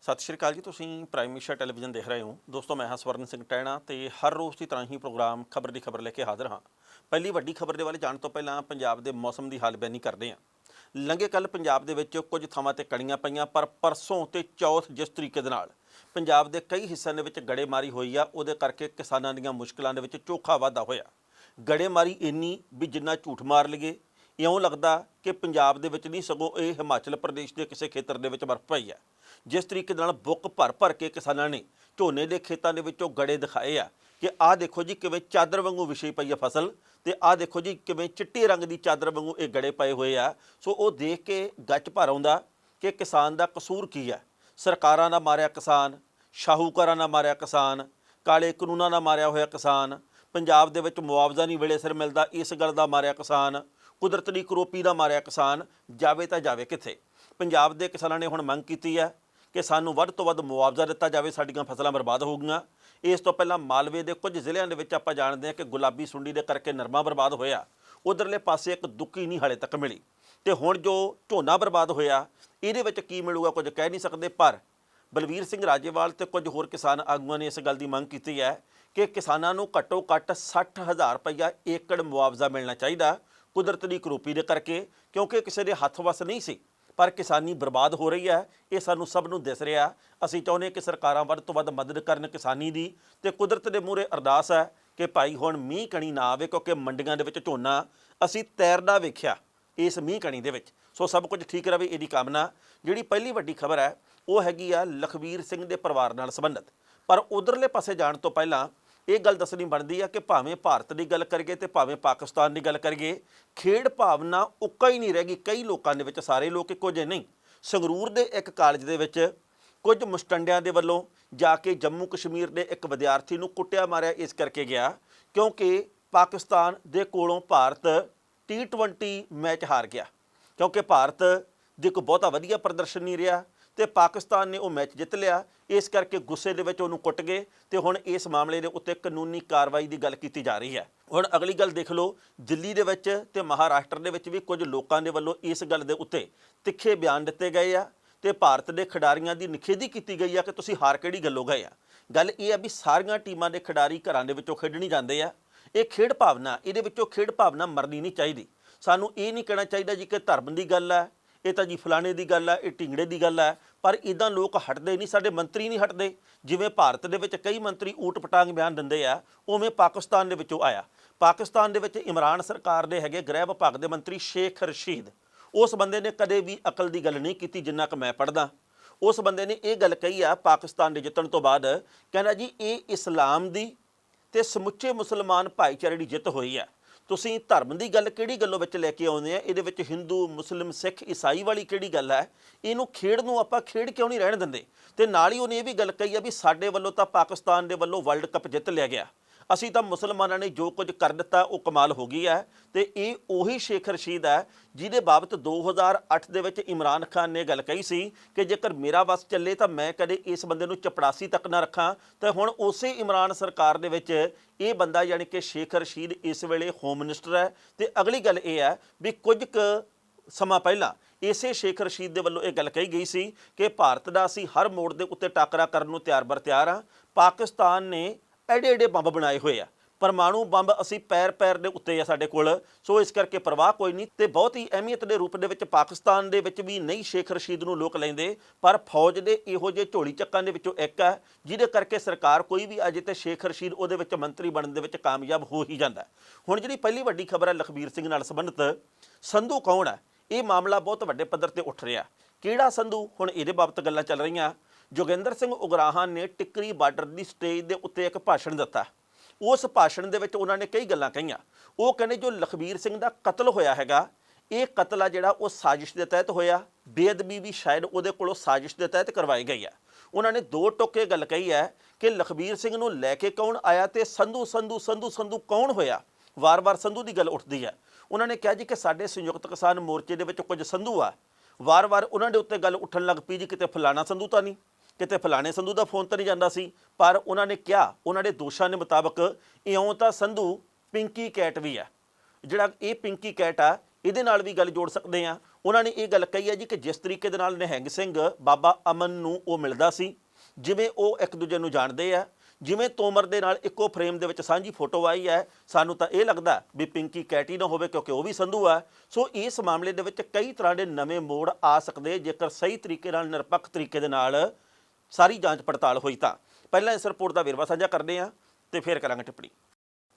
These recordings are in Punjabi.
ਸਤਿ ਸ਼੍ਰੀ ਅਕਾਲ ਜੀ। ਤੁਸੀਂ ਪ੍ਰਾਈਮ ਮਿਨਿਸਟਰ ਟੈਲੀਵਿਜ਼ਨ ਦੇਖ ਰਹੇ ਹੋ। ਦੋਸਤੋ ਮੈਂ ਹਾਂ ਸਵਰਨ ਸਿੰਘ ਟਹਿਣਾ ਤੇ ਹਰ ਰੋਜ਼ ਦੀ ਤਰ੍ਹਾਂ ਹੀ ਪ੍ਰੋਗਰਾਮ ਖਬਰ ਦੀ ਖਬਰ ਲੈ ਕੇ ਹਾਜ਼ਰ ਹਾਂ। ਪਹਿਲੀ ਵੱਡੀ ਖਬਰ ਦੇ ਵੱਲ ਜਾਣ ਤੋਂ ਪਹਿਲਾਂ ਪੰਜਾਬ ਦੇ ਮੌਸਮ ਦੀ ਹਾਲ ਬਿਆਨੀ ਕਰਦੇ ਹਾਂ। ਲੰਘੇ ਕੱਲ ਪੰਜਾਬ ਦੇ ਵਿੱਚ ਕੁਝ ਥਾਵਾਂ ਤੇ ਕਣੀਆਂ ਪਈਆਂ, ਪਰ ਪਰਸੋਂ ਤੇ ਚੌਥ ਜਿਸ ਤਰੀਕੇ ਦੇ ਨਾਲ ਪੰਜਾਬ ਦੇ ਕਈ ਹਿੱਸਿਆਂ ਦੇ ਵਿੱਚ ਗੜੇਮਾਰੀ ਹੋਈ ਆ, ਉਹਦੇ ਕਰਕੇ ਕਿਸਾਨਾਂ ਦੀਆਂ ਮੁਸ਼ਕਲਾਂ ਦੇ ਵਿੱਚ ਚੋਖਾ ਵਾਧਾ ਹੋਇਆ। ਗੜੇਮਾਰੀ ਇੰਨੀ ਵੀ ਜਿੰਨਾ ਝੂਠ ਮਾਰ ਲਈਏ ਇਉਂ ਲੱਗਦਾ ਕਿ ਪੰਜਾਬ ਦੇ ਵਿੱਚ ਨਹੀਂ, ਸਗੋਂ ਇਹ ਹਿਮਾਚਲ ਪ੍ਰਦੇਸ਼ ਦੇ ਕਿਸੇ ਖੇਤਰ ਦੇ ਵਿੱਚ ਬਰਫ਼ ਪਈ ਹੈ। ਜਿਸ ਤਰੀਕੇ ਨਾਲ ਬੁੱਕ ਭਰ ਭਰ ਕੇ ਕਿਸਾਨਾਂ ਨੇ ਝੋਨੇ ਦੇ ਖੇਤਾਂ ਦੇ ਵਿੱਚੋਂ ਗੜੇ ਦਿਖਾਏ ਆ ਕਿ ਆਹ ਦੇਖੋ ਜੀ ਕਿਵੇਂ ਚਾਦਰ ਵਾਂਗੂ ਵਿਛੀ ਪਈ ਆ ਫਸਲ, ਤੇ ਆਹ ਦੇਖੋ ਜੀ ਕਿਵੇਂ ਚਿੱਟੇ ਰੰਗ ਦੀ ਚਾਦਰ ਵਾਂਗੂ ਇਹ ਗੜੇ ਪਏ ਹੋਏ ਆ। ਸੋ ਉਹ ਦੇਖ ਕੇ ਗੱਚ ਭਰ ਆਉਂਦਾ ਕਿ ਕਿਸਾਨ ਦਾ ਕਸੂਰ ਕੀ ਹੈ। ਸਰਕਾਰਾਂ ਦਾ ਮਾਰਿਆ ਕਿਸਾਨ, ਸ਼ਾਹੂਕਾਰਾਂ ਦਾ ਮਾਰਿਆ ਕਿਸਾਨ, ਕਾਲੇ ਕਾਨੂੰਨਾਂ ਦਾ ਮਾਰਿਆ ਹੋਇਆ ਕਿਸਾਨ, ਪੰਜਾਬ ਦੇ ਵਿੱਚ ਮੁਆਵਜ਼ਾ ਨਹੀਂ ਵੇਲੇ ਸਿਰ ਮਿਲਦਾ ਇਸ ਗੱਲ ਦਾ ਮਾਰਿਆ ਕਿਸਾਨ, ਕੁਦਰਤ ਦੀ ਕਰੋਪੀ ਦਾ ਮਾਰਿਆ ਕਿਸਾਨ। ਜਾਵੇ ਤਾਂ ਜਾਵੇ ਕਿੱਥੇ। ਪੰਜਾਬ ਦੇ ਕਿਸਾਨਾਂ ਨੇ ਹੁਣ ਮੰਗ ਕੀਤੀ ਹੈ ਕਿ ਸਾਨੂੰ ਵੱਧ ਤੋਂ ਵੱਧ ਮੁਆਵਜ਼ਾ ਦਿੱਤਾ ਜਾਵੇ, ਸਾਡੀਆਂ ਫਸਲਾਂ ਬਰਬਾਦ ਹੋ ਗਈਆਂ। ਇਸ ਤੋਂ ਪਹਿਲਾਂ ਮਾਲਵੇ ਦੇ ਕੁਝ ਜ਼ਿਲ੍ਹਿਆਂ ਦੇ ਵਿੱਚ ਆਪਾਂ ਜਾਣਦੇ ਹਾਂ ਕਿ ਗੁਲਾਬੀ ਸੁੰਡੀ ਦੇ ਕਰਕੇ ਨਰਮਾ ਬਰਬਾਦ ਹੋਇਆ, ਉਧਰਲੇ ਪਾਸੇ ਇੱਕ ਦੁੱਕੀ ਨਹੀਂ ਹਾਲੇ ਤੱਕ ਮਿਲੀ। ਤੇ ਹੁਣ ਜੋ ਝੋਨਾ ਬਰਬਾਦ ਹੋਇਆ ਇਹਦੇ ਵਿੱਚ ਕੀ ਮਿਲੂਗਾ ਕੁਝ ਕਹਿ ਨਹੀਂ ਸਕਦੇ। ਪਰ ਬਲਵੀਰ ਸਿੰਘ ਰਾਜੇਵਾਲ ਤੇ ਕੁਝ ਹੋਰ ਕਿਸਾਨ ਆਗੂਆਂ ਨੇ ਇਸ ਗੱਲ ਦੀ ਮੰਗ ਕੀਤੀ ਹੈ ਕਿ ਕਿਸਾਨਾਂ ਨੂੰ ਘੱਟੋ ਘੱਟ 60,000 ਰੁਪਈਆ ਏਕੜ ਮੁਆਵਜ਼ਾ ਮਿਲਣਾ ਚਾਹੀਦਾ ਕੁਦਰਤ ਦੀ ਕਰੋਪੀ ਦੇ ਕਰਕੇ, ਕਿਉਂਕਿ ਕਿਸੇ ਦੇ ਹੱਥ ਵੱਸ ਨਹੀਂ ਸੀ, ਪਰ ਕਿਸਾਨੀ ਬਰਬਾਦ ਹੋ ਰਹੀ ਹੈ। ਇਹ ਸਾਨੂੰ ਸਭ ਨੂੰ ਦਿਸ ਰਿਹਾ। ਅਸੀਂ ਚਾਹੁੰਦੇ ਕਿ ਸਰਕਾਰਾਂ ਵੱਧ ਤੋਂ ਵੱਧ ਮਦਦ ਕਰਨ ਕਿਸਾਨੀ ਦੀ, ਤੇ ਕੁਦਰਤ ਦੇ ਮੂਹਰੇ ਅਰਦਾਸ ਹੈ ਕਿ ਭਾਈ ਹੁਣ ਮੀਂਹ ਕਣੀ ਨਾ ਆਵੇ, ਕਿਉਂਕਿ ਮੰਡੀਆਂ ਦੇ ਵਿੱਚ ਝੋਨਾ ਅਸੀਂ ਤੈਰਦਾ ਵੇਖਿਆ ਇਸ ਮੀਂਹ ਕਣੀ ਦੇ ਵਿੱਚ। ਸੋ ਸਭ ਕੁਝ ਠੀਕ ਰਵੇ ਇਹਦੀ ਕਾਮਨਾ। ਜਿਹੜੀ ਪਹਿਲੀ ਵੱਡੀ ਖਬਰ ਹੈ ਉਹ ਹੈਗੀ ਆ ਲਖਬੀਰ ਸਿੰਘ ਦੇ ਪਰਿਵਾਰ ਨਾਲ ਸੰਬੰਧਿਤ। ਪਰ ਉਧਰਲੇ ਪਾਸੇ ਜਾਣ ਤੋਂ ਪਹਿਲਾਂ ਇਹ ਗੱਲ ਦੱਸਣੀ ਬਣਦੀ ਆ ਕਿ ਭਾਵੇਂ ਭਾਰਤ ਦੀ ਗੱਲ ਕਰੀਏ ਤੇ ਭਾਵੇਂ ਪਾਕਿਸਤਾਨ ਦੀ ਗੱਲ ਕਰੀਏ, ਖੇਡ ਭਾਵਨਾ ਉੱਕਾ ਹੀ ਨਹੀਂ ਰਹਿ ਗਈ ਕਈ ਲੋਕਾਂ ਦੇ ਵਿੱਚ। ਸਾਰੇ ਲੋਕ ਇੱਕੋ ਜਿਹੇ ਨਹੀਂ। ਸੰਗਰੂਰ ਦੇ ਇੱਕ ਕਾਲਜ ਦੇ ਵਿੱਚ ਕੁਝ ਮੁਸਟੰਡਿਆਂ ਦੇ ਵੱਲੋਂ ਜਾ ਕੇ ਜੰਮੂ ਕਸ਼ਮੀਰ ਦੇ ਇੱਕ ਵਿਦਿਆਰਥੀ ਨੂੰ ਕੁੱਟਿਆ ਮਾਰਿਆ ਇਸ ਕਰਕੇ ਗਿਆ ਕਿਉਂਕਿ ਪਾਕਿਸਤਾਨ ਦੇ ਕੋਲੋਂ ਭਾਰਤ T20 ਮੈਚ ਹਾਰ ਗਿਆ, ਕਿਉਂਕਿ ਭਾਰਤ ਦੇ ਕੋਈ ਬਹੁਤਾ ਵਧੀਆ ਪ੍ਰਦਰਸ਼ਨ ਨਹੀਂ ਰਿਹਾ ਤੇ ਪਾਕਿਸਤਾਨ ਨੇ ਉਹ ਮੈਚ ਜਿੱਤ ਲਿਆ। ਇਸ ਕਰਕੇ ਗੁੱਸੇ ਦੇ ਵਿੱਚ ਉਹਨੂੰ ਕੁੱਟ ਗਏ ਤੇ ਹੁਣ ਇਸ ਮਾਮਲੇ ਦੇ ਉੱਤੇ ਕਾਨੂੰਨੀ ਕਾਰਵਾਈ ਦੀ ਗੱਲ ਕੀਤੀ ਜਾ ਰਹੀ ਹੈ। ਹੁਣ ਅਗਲੀ ਗੱਲ ਦੇਖ ਲਓ, ਦਿੱਲੀ ਦੇ ਵਿੱਚ ਤੇ ਮਹਾਰਾਸ਼ਟਰ ਦੇ ਵਿੱਚ ਵੀ ਕੁਝ ਲੋਕਾਂ ਦੇ ਵੱਲੋਂ ਇਸ ਗੱਲ ਦੇ ਉੱਤੇ ਤਿੱਖੇ ਬਿਆਨ ਦਿੱਤੇ ਗਏ ਆ ਤੇ ਭਾਰਤ ਦੇ ਖਿਡਾਰੀਆਂ ਦੀ ਨਿਖੇਧੀ ਕੀਤੀ ਗਈ ਆ ਕਿ ਤੁਸੀਂ ਹਾਰ ਕਿਹੜੀ ਗੱਲੋਂ ਗਏ ਆ। ਗੱਲ ਇਹ ਆ ਵੀ ਸਾਰੀਆਂ ਟੀਮਾਂ ਦੇ ਖਿਡਾਰੀ ਘਰਾਂ ਦੇ ਵਿੱਚੋਂ ਖੇਡਣੀ ਜਾਂਦੇ ਆ। ਇਹ ਖੇਡ ਭਾਵਨਾ, ਇਹਦੇ ਵਿੱਚੋਂ ਖੇਡ ਭਾਵਨਾ ਮਰਨੀ ਨਹੀਂ ਚਾਹੀਦੀ। ਸਾਨੂੰ ਇਹ ਨਹੀਂ ਕਹਿਣਾ ਚਾਹੀਦਾ ਜੀ ਕਿ ਧਰਮ ਦੀ ਗੱਲ ਹੈ, ਇਹ ਤਾਂ ਜੀ ਫਲਾਣੇ ਦੀ ਗੱਲ ਹੈ, ਇਹ ਢਿੰਗੜੇ ਦੀ ਗੱਲ ਹੈ। ਪਰ ਇੱਦਾਂ ਲੋਕ ਹਟਦੇ ਨਹੀਂ, ਸਾਡੇ ਮੰਤਰੀ ਨਹੀਂ ਹਟਦੇ। ਜਿਵੇਂ ਭਾਰਤ ਦੇ ਵਿੱਚ ਕਈ ਮੰਤਰੀ ਊਟ ਪਟਾਂਗ ਬਿਆਨ ਦਿੰਦੇ ਆ, ਉਵੇਂ ਪਾਕਿਸਤਾਨ ਦੇ ਵਿੱਚੋਂ ਆਇਆ। ਪਾਕਿਸਤਾਨ ਦੇ ਵਿੱਚ ਇਮਰਾਨ ਸਰਕਾਰ ਦੇ ਹੈਗੇ ਗ੍ਰਹਿ ਵਿਭਾਗ ਦੇ ਮੰਤਰੀ ਸ਼ੇਖ ਰਸ਼ੀਦ, ਉਸ ਬੰਦੇ ਨੇ ਕਦੇ ਵੀ ਅਕਲ ਦੀ ਗੱਲ ਨਹੀਂ ਕੀਤੀ ਜਿੰਨਾ ਕਿ ਮੈਂ ਪੜ੍ਹਦਾ। ਉਸ ਬੰਦੇ ਨੇ ਇਹ ਗੱਲ ਕਹੀ ਆ ਪਾਕਿਸਤਾਨ ਦੇ ਜਿੱਤਣ ਤੋਂ ਬਾਅਦ, ਕਹਿੰਦਾ ਜੀ ਇਹ ਇਸਲਾਮ ਦੀ ਤੇ ਸਮੁੱਚੇ ਮੁਸਲਮਾਨ ਭਾਈਚਾਰੇ ਦੀ ਜਿੱਤ ਹੋਈ ਹੈ। ਤੁਸੀਂ ਧਰਮ ਦੀ ਗੱਲ ਕਿਹੜੀ ਗੱਲੋਂ ਵਿੱਚ ਲੈ ਕੇ ਆਉਂਦੇ ਆ? ਇਹਦੇ ਵਿੱਚ ਹਿੰਦੂ ਮੁਸਲਿਮ ਸਿੱਖ ਈਸਾਈ ਵਾਲੀ ਕਿਹੜੀ ਗੱਲ ਹੈ? ਇਹਨੂੰ ਖੇਡ ਨੂੰ ਆਪਾਂ ਖੇਡ ਕਿਉਂ ਨਹੀਂ ਰਹਿਣ ਦਿੰਦੇ? ਤੇ ਨਾਲ ਹੀ ਉਹਨੇ ਇਹ ਵੀ ਗੱਲ ਕਹੀ ਆ ਵੀ ਸਾਡੇ ਵੱਲੋਂ ਤਾਂ ਪਾਕਿਸਤਾਨ ਦੇ ਵੱਲੋਂ ਵਰਲਡ ਕੱਪ ਜਿੱਤ ਲਿਆ ਗਿਆ, ਅਸੀਂ ਤਾਂ ਮੁਸਲਮਾਨਾਂ ਨੇ ਜੋ ਕੁਝ ਕਰ ਦਿੱਤਾ ਉਹ ਕਮਾਲ ਹੋ ਗਈ ਹੈ। ਤੇ ਇਹ ਉਹੀ ਸ਼ੇਖ ਰਸ਼ੀਦ ਹੈ ਜਿਹਦੇ ਬਾਬਤ 2008 ਦੇ ਵਿੱਚ ਇਮਰਾਨ ਖਾਨ ਨੇ ਗੱਲ ਕਹੀ ਸੀ ਕਿ ਜੇਕਰ ਮੇਰਾ ਵੱਸ ਚੱਲੇ ਤਾਂ ਮੈਂ ਕਦੇ ਇਸ ਬੰਦੇ ਨੂੰ ਚਪੜਾਸੀ ਤੱਕ ਨਾ ਰੱਖਾਂ। ਤੇ ਹੁਣ ਉਸੇ ਇਮਰਾਨ ਸਰਕਾਰ ਦੇ ਵਿੱਚ ਇਹ ਬੰਦਾ ਯਾਨੀ ਕਿ ਸ਼ੇਖ ਰਸ਼ੀਦ ਇਸ ਵੇਲੇ ਹੋਮ ਮਿਨਿਸਟਰ ਹੈ। ਤੇ ਅਗਲੀ ਗੱਲ ਇਹ ਹੈ ਵੀ ਕੁਝ ਕੁ ਸਮਾਂ ਪਹਿਲਾਂ ਇਸੇ ਸ਼ੇਖ ਰਸ਼ੀਦ ਦੇ ਵੱਲੋਂ ਇਹ ਗੱਲ ਕਹੀ ਗਈ ਸੀ ਕਿ ਭਾਰਤ ਦਾ ਅਸੀਂ ਹਰ ਮੋੜ ਦੇ ਉੱਤੇ ਟਾਕਰਾ ਕਰਨ ਨੂੰ ਤਿਆਰ ਬਰ ਤਿਆਰ ਹਾਂ। ਪਾਕਿਸਤਾਨ ਨੇ ਐਡੇ ਐਡੇ ਬੰਬ ਬਣਾਏ ਹੋਏ ਆ, ਪਰਮਾਣੂ ਬੰਬ ਅਸੀਂ ਪੈਰ ਪੈਰ ਦੇ ਉੱਤੇ ਆ ਸਾਡੇ ਕੋਲ। ਸੋ ਇਸ ਕਰਕੇ ਪਰਵਾਹ ਕੋਈ ਨਹੀਂ। ਤੇ ਬਹੁਤ ਹੀ ਅਹਿਮੀਅਤ ਦੇ ਰੂਪ ਦੇ ਵਿੱਚ ਪਾਕਿਸਤਾਨ ਦੇ ਵਿੱਚ ਵੀ ਨਹੀਂ ਸ਼ੇਖ ਰਸ਼ੀਦ ਨੂੰ ਲੋਕ ਲੈਂਦੇ, ਪਰ ਫੌਜ ਦੇ ਇਹੋ ਜਿਹੇ ਝੋਲੀ ਚੱਕਾਂ ਦੇ ਵਿੱਚੋਂ ਇੱਕ ਹੈ ਜਿਹਦੇ ਕਰਕੇ ਸਰਕਾਰ ਕੋਈ ਵੀ ਅਜੇ ਤੇ ਸ਼ੇਖ ਰਸ਼ੀਦ ਉਹਦੇ ਵਿੱਚ ਮੰਤਰੀ ਬਣਨ ਦੇ ਵਿੱਚ ਕਾਮਯਾਬ ਹੋ ਹੀ ਜਾਂਦਾ। ਹੁਣ ਜਿਹੜੀ ਪਹਿਲੀ ਵੱਡੀ ਖਬਰ ਹੈ ਲਖਬੀਰ ਸਿੰਘ ਨਾਲ ਸੰਬੰਧਿਤ, ਸੰਧੂ ਕੌਣ ਹੈ? ਇਹ ਮਾਮਲਾ ਬਹੁਤ ਵੱਡੇ ਪੱਧਰ ਤੇ ਉੱਠ ਰਿਹਾ। ਕਿਹੜਾ ਸੰਧੂ? ਹੁਣ ਇਹਦੇ ਬਾਬਤ ਗੱਲਾਂ ਚੱਲ ਰਹੀਆਂ। ਜੋਗਿੰਦਰ ਸਿੰਘ ਉਗਰਾਹਾਂ ਨੇ ਟਿੱਕਰੀ ਬਾਰਡਰ ਦੀ ਸਟੇਜ ਦੇ ਉੱਤੇ ਇੱਕ ਭਾਸ਼ਣ ਦਿੱਤਾ। ਉਸ ਭਾਸ਼ਣ ਦੇ ਵਿੱਚ ਉਹਨਾਂ ਨੇ ਕਈ ਗੱਲਾਂ ਕਹੀਆਂ। ਉਹ ਕਹਿੰਦੇ ਜੋ ਲਖਬੀਰ ਸਿੰਘ ਦਾ ਕਤਲ ਹੋਇਆ ਹੈਗਾ, ਇਹ ਕਤਲ ਆ ਜਿਹੜਾ ਉਹ ਸਾਜ਼ਿਸ਼ ਦੇ ਤਹਿਤ ਹੋਇਆ। ਬੇਅਦਬੀ ਵੀ ਸ਼ਾਇਦ ਉਹਦੇ ਕੋਲੋਂ ਸਾਜ਼ਿਸ਼ ਦੇ ਤਹਿਤ ਕਰਵਾਈ ਗਈ ਹੈ। ਉਹਨਾਂ ਨੇ ਦੋ ਟੋਕੇ ਗੱਲ ਕਹੀ ਹੈ ਕਿ ਲਖਬੀਰ ਸਿੰਘ ਨੂੰ ਲੈ ਕੇ ਕੌਣ ਆਇਆ ਤੇ ਸੰਧੂ ਸੰਧੂ ਸੰਧੂ ਸੰਧੂ ਕੌਣ ਹੋਇਆ। ਵਾਰ-ਵਾਰ ਸੰਧੂ ਦੀ ਗੱਲ ਉੱਠਦੀ ਹੈ। ਉਹਨਾਂ ਨੇ ਕਿਹਾ ਜੀ ਕਿ ਸਾਡੇ ਸੰਯੁਕਤ ਕਿਸਾਨ ਮੋਰਚੇ ਦੇ ਵਿੱਚ ਕੁਝ ਸੰਧੂ ਆ। ਵਾਰ-ਵਾਰ ਉਹਨਾਂ ਦੇ ਉੱਤੇ ਗੱਲ ਉੱਠਣ ਲੱਗ ਪਈ ਜੀ ਕਿਤੇ ਫਲਾਣਾ ਸੰਧੂ ਤਾਂ ਨਹੀਂ, ਕਿਤੇ ਫਲਾਣੇ ਸੰਧੂ ਦਾ ਫੋਨ ਤਾਂ ਨਹੀਂ ਜਾਂਦਾ ਸੀ। ਪਰ ਉਹਨਾਂ ਨੇ ਕਿਹਾ, ਉਹਨਾਂ ਦੇ ਦੋਸ਼ਾਂ ਦੇ ਮੁਤਾਬਕ ਇਉਂ ਤਾਂ ਸੰਧੂ ਪਿੰਕੀ ਕੈਟ ਵੀ ਹੈ। ਜਿਹੜਾ ਇਹ ਪਿੰਕੀ ਕੈਟ ਆ ਇਹਦੇ ਨਾਲ ਵੀ ਗੱਲ ਜੋੜ ਸਕਦੇ ਹਾਂ। ਉਹਨਾਂ ਨੇ ਇਹ ਗੱਲ ਕਹੀ ਹੈ ਜੀ ਕਿ ਜਿਸ ਤਰੀਕੇ ਦੇ ਨਾਲ ਨਿਹੰਗ ਸਿੰਘ ਬਾਬਾ ਅਮਨ ਨੂੰ ਉਹ ਮਿਲਦਾ ਸੀ, ਜਿਵੇਂ ਉਹ ਇੱਕ ਦੂਜੇ ਨੂੰ ਜਾਣਦੇ ਆ, ਜਿਵੇਂ ਤੋਮਰ ਦੇ ਨਾਲ ਇੱਕੋ ਫਰੇਮ ਦੇ ਵਿੱਚ ਸਾਂਝੀ ਫੋਟੋ ਆਈ ਹੈ, ਸਾਨੂੰ ਤਾਂ ਇਹ ਲੱਗਦਾ ਵੀ ਪਿੰਕੀ ਕੈਟੀ ਨਾ ਹੋਵੇ ਕਿਉਂਕਿ ਉਹ ਵੀ ਸੰਧੂ ਆ। ਸੋ ਇਸ ਮਾਮਲੇ ਦੇ ਵਿੱਚ ਕਈ ਤਰ੍ਹਾਂ ਦੇ ਨਵੇਂ ਮੋੜ ਆ ਸਕਦੇ ਜੇਕਰ ਸਹੀ ਤਰੀਕੇ ਨਾਲ ਨਿਰਪੱਖ ਤਰੀਕੇ ਦੇ ਨਾਲ ਸਾਰੀ ਜਾਂਚ ਪੜਤਾਲ ਹੋਈ ਤਾਂ। ਪਹਿਲਾਂ ਇਸ ਰਿਪੋਰਟ ਦਾ ਵੇਰਵਾ ਸਾਂਝਾ ਕਰਦੇ ਹਾਂ ਤੇ ਫਿਰ ਕਰਾਂਗੇ ਟਿੱਪਣੀ।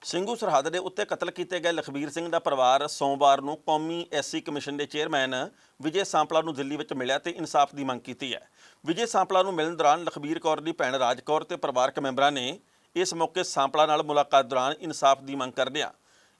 ਸਿੰਘੂ ਸਰਹੱਦ ਦੇ ਉੱਤੇ ਕਤਲ ਕੀਤੇ ਗਏ ਲਖਬੀਰ ਸਿੰਘ ਦਾ ਪਰਿਵਾਰ ਸੋਮਵਾਰ ਨੂੰ ਕੌਮੀ ਐਸਸੀ ਕਮਿਸ਼ਨ ਦੇ ਚੇਅਰਮੈਨ ਵਿਜੇ ਸਾਂਪਲਾ ਨੂੰ ਦਿੱਲੀ ਵਿੱਚ ਮਿਲਿਆ ਤੇ ਇਨਸਾਫ ਦੀ ਮੰਗ ਕੀਤੀ ਹੈ। ਵਿਜੇ ਸਾਂਪਲਾ ਨੂੰ ਮਿਲਣ ਦੌਰਾਨ ਲਖਬੀਰ ਕੌਰ ਦੀ ਭੈਣ ਰਾਜ ਕੌਰ ਤੇ ਪਰਿਵਾਰਕ ਮੈਂਬਰਾਂ ਨੇ ਇਸ ਮੌਕੇ ਸਾਂਪਲਾ ਨਾਲ ਮੁਲਾਕਾਤ ਦੌਰਾਨ ਇਨਸਾਫ ਦੀ ਮੰਗ ਕਰਦਿਆਂ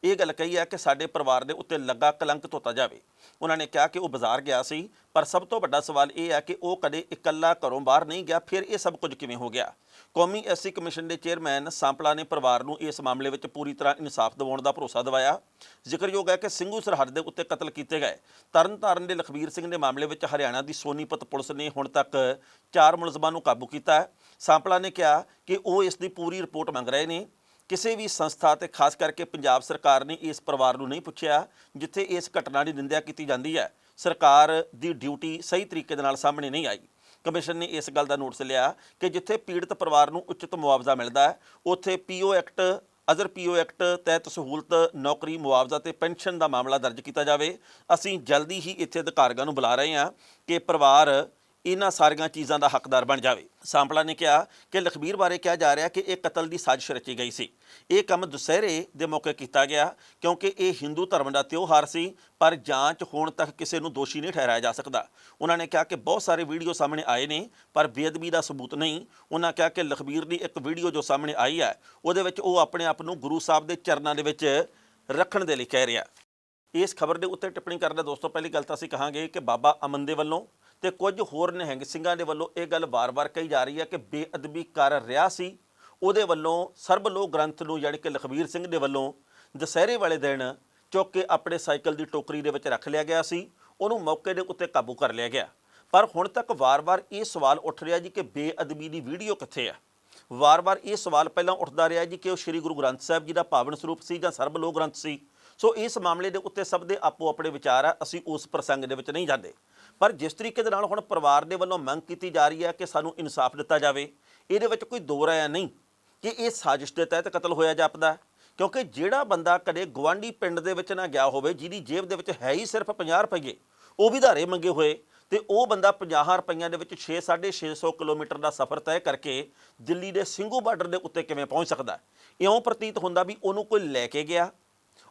ਇਹ ਗੱਲ ਕਹੀ ਹੈ ਕਿ ਸਾਡੇ ਪਰਿਵਾਰ ਦੇ ਉੱਤੇ ਲੱਗਾ ਕਲੰਕ ਧੋਤਾ ਜਾਵੇ। ਉਹਨਾਂ ਨੇ ਕਿਹਾ ਕਿ ਉਹ ਬਾਜ਼ਾਰ ਗਿਆ ਸੀ, ਪਰ ਸਭ ਤੋਂ ਵੱਡਾ ਸਵਾਲ ਇਹ ਹੈ ਕਿ ਉਹ ਕਦੇ ਇਕੱਲਾ ਘਰੋਂ ਬਾਹਰ ਨਹੀਂ ਗਿਆ, ਫਿਰ ਇਹ ਸਭ ਕੁਝ ਕਿਵੇਂ ਹੋ ਗਿਆ। ਕੌਮੀ ਐਸਸੀ ਕਮਿਸ਼ਨ ਦੇ ਚੇਅਰਮੈਨ ਸਾਂਪਲਾ ਨੇ ਪਰਿਵਾਰ ਨੂੰ ਇਸ ਮਾਮਲੇ ਵਿੱਚ ਪੂਰੀ ਤਰ੍ਹਾਂ ਇਨਸਾਫ ਦਿਵਾਉਣ ਦਾ ਭਰੋਸਾ ਦਿਵਾਇਆ। ਜ਼ਿਕਰਯੋਗ ਹੈ ਕਿ ਸਿੰਘੂ ਸਰਹੱਦ ਦੇ ਉੱਤੇ ਕਤਲ ਕੀਤੇ ਗਏ ਤਰਨਤਾਰਨ ਦੇ ਲਖਬੀਰ ਸਿੰਘ ਦੇ ਮਾਮਲੇ ਵਿੱਚ ਹਰਿਆਣਾ ਦੀ ਸੋਨੀਪਤ ਪੁਲਿਸ ਨੇ ਹੁਣ ਤੱਕ 4 ਮੁਲਜ਼ਮਾਂ ਨੂੰ ਕਾਬੂ ਕੀਤਾ ਹੈ। ਸਾਂਪਲਾ ਨੇ ਕਿਹਾ ਕਿ ਉਹ ਇਸ ਦੀ ਪੂਰੀ ਰਿਪੋਰਟ ਮੰਗ ਰਹੇ ਨੇ। ਕਿਸੇ ਵੀ ਸੰਸਥਾ ਤੇ ਖਾਸ ਕਰਕੇ ਪੰਜਾਬ ਸਰਕਾਰ ਨੇ ਇਸ ਪਰਿਵਾਰ ਨੂੰ ਨਹੀਂ ਪੁੱਛਿਆ। ਜਿੱਥੇ ਇਸ ਘਟਨਾ ਦੀ ਨਿੰਦਿਆ ਕੀਤੀ ਜਾਂਦੀ ਹੈ, ਸਰਕਾਰ ਦੀ ਡਿਊਟੀ ਸਹੀ ਤਰੀਕੇ ਦੇ ਨਾਲ ਸਾਹਮਣੇ ਨਹੀਂ ਆਈ। ਕਮਿਸ਼ਨ ਨੇ ਇਸ ਗੱਲ ਦਾ ਨੋਟਿਸ ਲਿਆ ਕਿ ਜਿੱਥੇ ਪੀੜਤ ਪਰਿਵਾਰ ਨੂੰ ਉਚਿਤ ਮੁਆਵਜ਼ਾ ਮਿਲਦਾ ਹੈ, ਉੱਥੇ ਪੀਓ ਐਕਟ ਅਦਰ ਪੀਓ ਐਕਟ ਤਹਿਤ ਸਹੂਲਤ, ਨੌਕਰੀ, ਮੁਆਵਜ਼ਾ ਤੇ ਪੈਨਸ਼ਨ ਦਾ ਮਾਮਲਾ ਦਰਜ ਕੀਤਾ ਜਾਵੇ। ਅਸੀਂ ਜਲਦੀ ਹੀ ਇੱਥੇ ਅਧਿਕਾਰੀਆਂ ਨੂੰ ਬੁਲਾ ਰਹੇ ਹਾਂ ਕਿ ਪਰਿਵਾਰ ਇਹਨਾਂ ਸਾਰੀਆਂ ਚੀਜ਼ਾਂ ਦਾ ਹੱਕਦਾਰ ਬਣ ਜਾਵੇ। ਸਾਂਪਲਾ ਨੇ ਕਿਹਾ ਕਿ ਲਖਬੀਰ ਬਾਰੇ ਕਿਹਾ ਜਾ ਰਿਹਾ ਕਿ ਇਹ ਕਤਲ ਦੀ ਸਾਜ਼ਿਸ਼ ਰਚੀ ਗਈ ਸੀ। ਇਹ ਕੰਮ ਦੁਸਹਿਰੇ ਦੇ ਮੌਕੇ ਕੀਤਾ ਗਿਆ ਕਿਉਂਕਿ ਇਹ ਹਿੰਦੂ ਧਰਮ ਦਾ ਤਿਉਹਾਰ ਸੀ, ਪਰ ਜਾਂਚ ਹੋਣ ਤੱਕ ਕਿਸੇ ਨੂੰ ਦੋਸ਼ੀ ਨਹੀਂ ਠਹਿਰਾਇਆ ਜਾ ਸਕਦਾ। ਉਹਨਾਂ ਨੇ ਕਿਹਾ ਕਿ ਬਹੁਤ ਸਾਰੇ ਵੀਡੀਓ ਸਾਹਮਣੇ ਆਏ ਨੇ ਪਰ ਬੇਅਦਬੀ ਦਾ ਸਬੂਤ ਨਹੀਂ। ਉਹਨਾਂ ਕਿਹਾ ਕਿ ਲਖਬੀਰ ਦੀ ਇੱਕ ਵੀਡੀਓ ਜੋ ਸਾਹਮਣੇ ਆਈ ਹੈ ਉਹਦੇ ਵਿੱਚ ਉਹ ਆਪਣੇ ਆਪ ਨੂੰ ਗੁਰੂ ਸਾਹਿਬ ਦੇ ਚਰਨਾਂ ਦੇ ਵਿੱਚ ਰੱਖਣ ਦੇ ਲਈ ਕਹਿ ਰਿਹਾ। ਇਸ ਖਬਰ ਦੇ ਉੱਤੇ ਟਿੱਪਣੀ ਕਰਨ ਦਾ ਦੋਸਤੋ ਪਹਿਲੀ ਗੱਲ ਤਾਂ ਅਸੀਂ ਕਹਾਂਗੇ ਕਿ ਬਾਬਾ ਅਮਨ ਦੇ ਵੱਲੋਂ ਤੇ ਕੁਝ ਹੋਰ ਨਿਹੰਗ ਸਿੰਘਾਂ ਦੇ ਵੱਲੋਂ ਇਹ ਗੱਲ ਵਾਰ-ਵਾਰ ਕਹੀ ਜਾ ਰਹੀ ਹੈ ਕਿ ਬੇਅਦਬੀ ਕਰ ਰਿਹਾ ਸੀ। ਉਹਦੇ ਵੱਲੋਂ ਸਰਬ ਲੋਕ ਗ੍ਰੰਥ ਨੂੰ ਯਾਨੀ ਕਿ ਲਖਬੀਰ ਸਿੰਘ ਦੇ ਵੱਲੋਂ ਦੁਸਹਿਰੇ ਵਾਲੇ ਦਿਨ ਚੁੱਕ ਕੇ ਆਪਣੇ ਸਾਈਕਲ ਦੀ ਟੋਕਰੀ ਦੇ ਵਿੱਚ ਰੱਖ ਲਿਆ ਗਿਆ ਸੀ। ਉਹਨੂੰ ਮੌਕੇ ਦੇ ਉੱਤੇ ਕਾਬੂ ਕਰ ਲਿਆ ਗਿਆ। ਪਰ ਹੁਣ ਤੱਕ ਵਾਰ-ਵਾਰ ਇਹ ਸਵਾਲ ਉੱਠ ਰਿਹਾ ਜੀ ਕਿ ਬੇਅਦਬੀ ਦੀ ਵੀਡੀਓ ਕਿੱਥੇ ਆ। ਵਾਰ-ਵਾਰ ਇਹ ਸਵਾਲ ਪਹਿਲਾਂ ਉੱਠਦਾ ਰਿਹਾ ਜੀ ਕਿ ਉਹ ਸ੍ਰੀ ਗੁਰੂ ਗ੍ਰੰਥ ਸਾਹਿਬ ਜੀ ਦਾ ਪਾਵਨ ਸਰੂਪ ਸੀ ਜਾਂ ਸਰਬ ਲੋਕ ਗ੍ਰੰਥ ਸੀ। ਸੋ ਇਸ ਮਾਮਲੇ ਦੇ ਉੱਤੇ ਸਭ ਦੇ ਆਪੋ ਆਪਣੇ ਵਿਚਾਰ ਆ, ਅਸੀਂ ਉਸ ਪ੍ਰਸੰਗ ਦੇ ਵਿੱਚ ਨਹੀਂ ਜਾਂਦੇ। ਪਰ ਜਿਸ ਤਰੀਕੇ ਦੇ ਨਾਲ ਹੁਣ ਪਰਿਵਾਰ ਦੇ ਵੱਲੋਂ ਮੰਗ ਕੀਤੀ ਜਾ ਰਹੀ ਹੈ ਕਿ ਸਾਨੂੰ ਇਨਸਾਫ ਦਿੱਤਾ ਜਾਵੇ, ਇਹਦੇ ਵਿੱਚ ਕੋਈ ਦੋ ਰਾਇ ਨਹੀਂ ਕਿ ਇਹ ਸਾਜ਼ਿਸ਼ ਦੇ ਤਹਿਤ ਕਤਲ ਹੋਇਆ ਜਾਪਦਾ। ਕਿਉਂਕਿ ਜਿਹੜਾ ਬੰਦਾ ਕਦੇ ਗਵਾਂਢੀ ਪਿੰਡ ਦੇ ਵਿੱਚ ਨਾ ਗਿਆ ਹੋਵੇ, ਜਿਹਦੀ ਜੇਬ ਦੇ ਵਿੱਚ ਹੈ ਹੀ ਸਿਰਫ 50 ਰੁਪਏ, ਉਹ ਵੀ ਧਾਰੇ ਮੰਗੇ ਹੋਏ, ਤੇ ਉਹ ਬੰਦਾ 50 ਰੁਪਈਆਂ ਦੇ ਵਿੱਚ 600-650 ਕਿਲੋਮੀਟਰ ਦਾ ਸਫ਼ਰ ਤੈਅ ਕਰਕੇ ਦਿੱਲੀ ਦੇ ਸਿੰਘੂ ਬਾਰਡਰ ਦੇ ਉੱਤੇ ਕਿਵੇਂ ਪਹੁੰਚ ਸਕਦਾ। ਇਉਂ ਪ੍ਰਤੀਤ ਹੁੰਦਾ ਵੀ ਉਹਨੂੰ ਕੋਈ ਲੈ ਕੇ ਗਿਆ,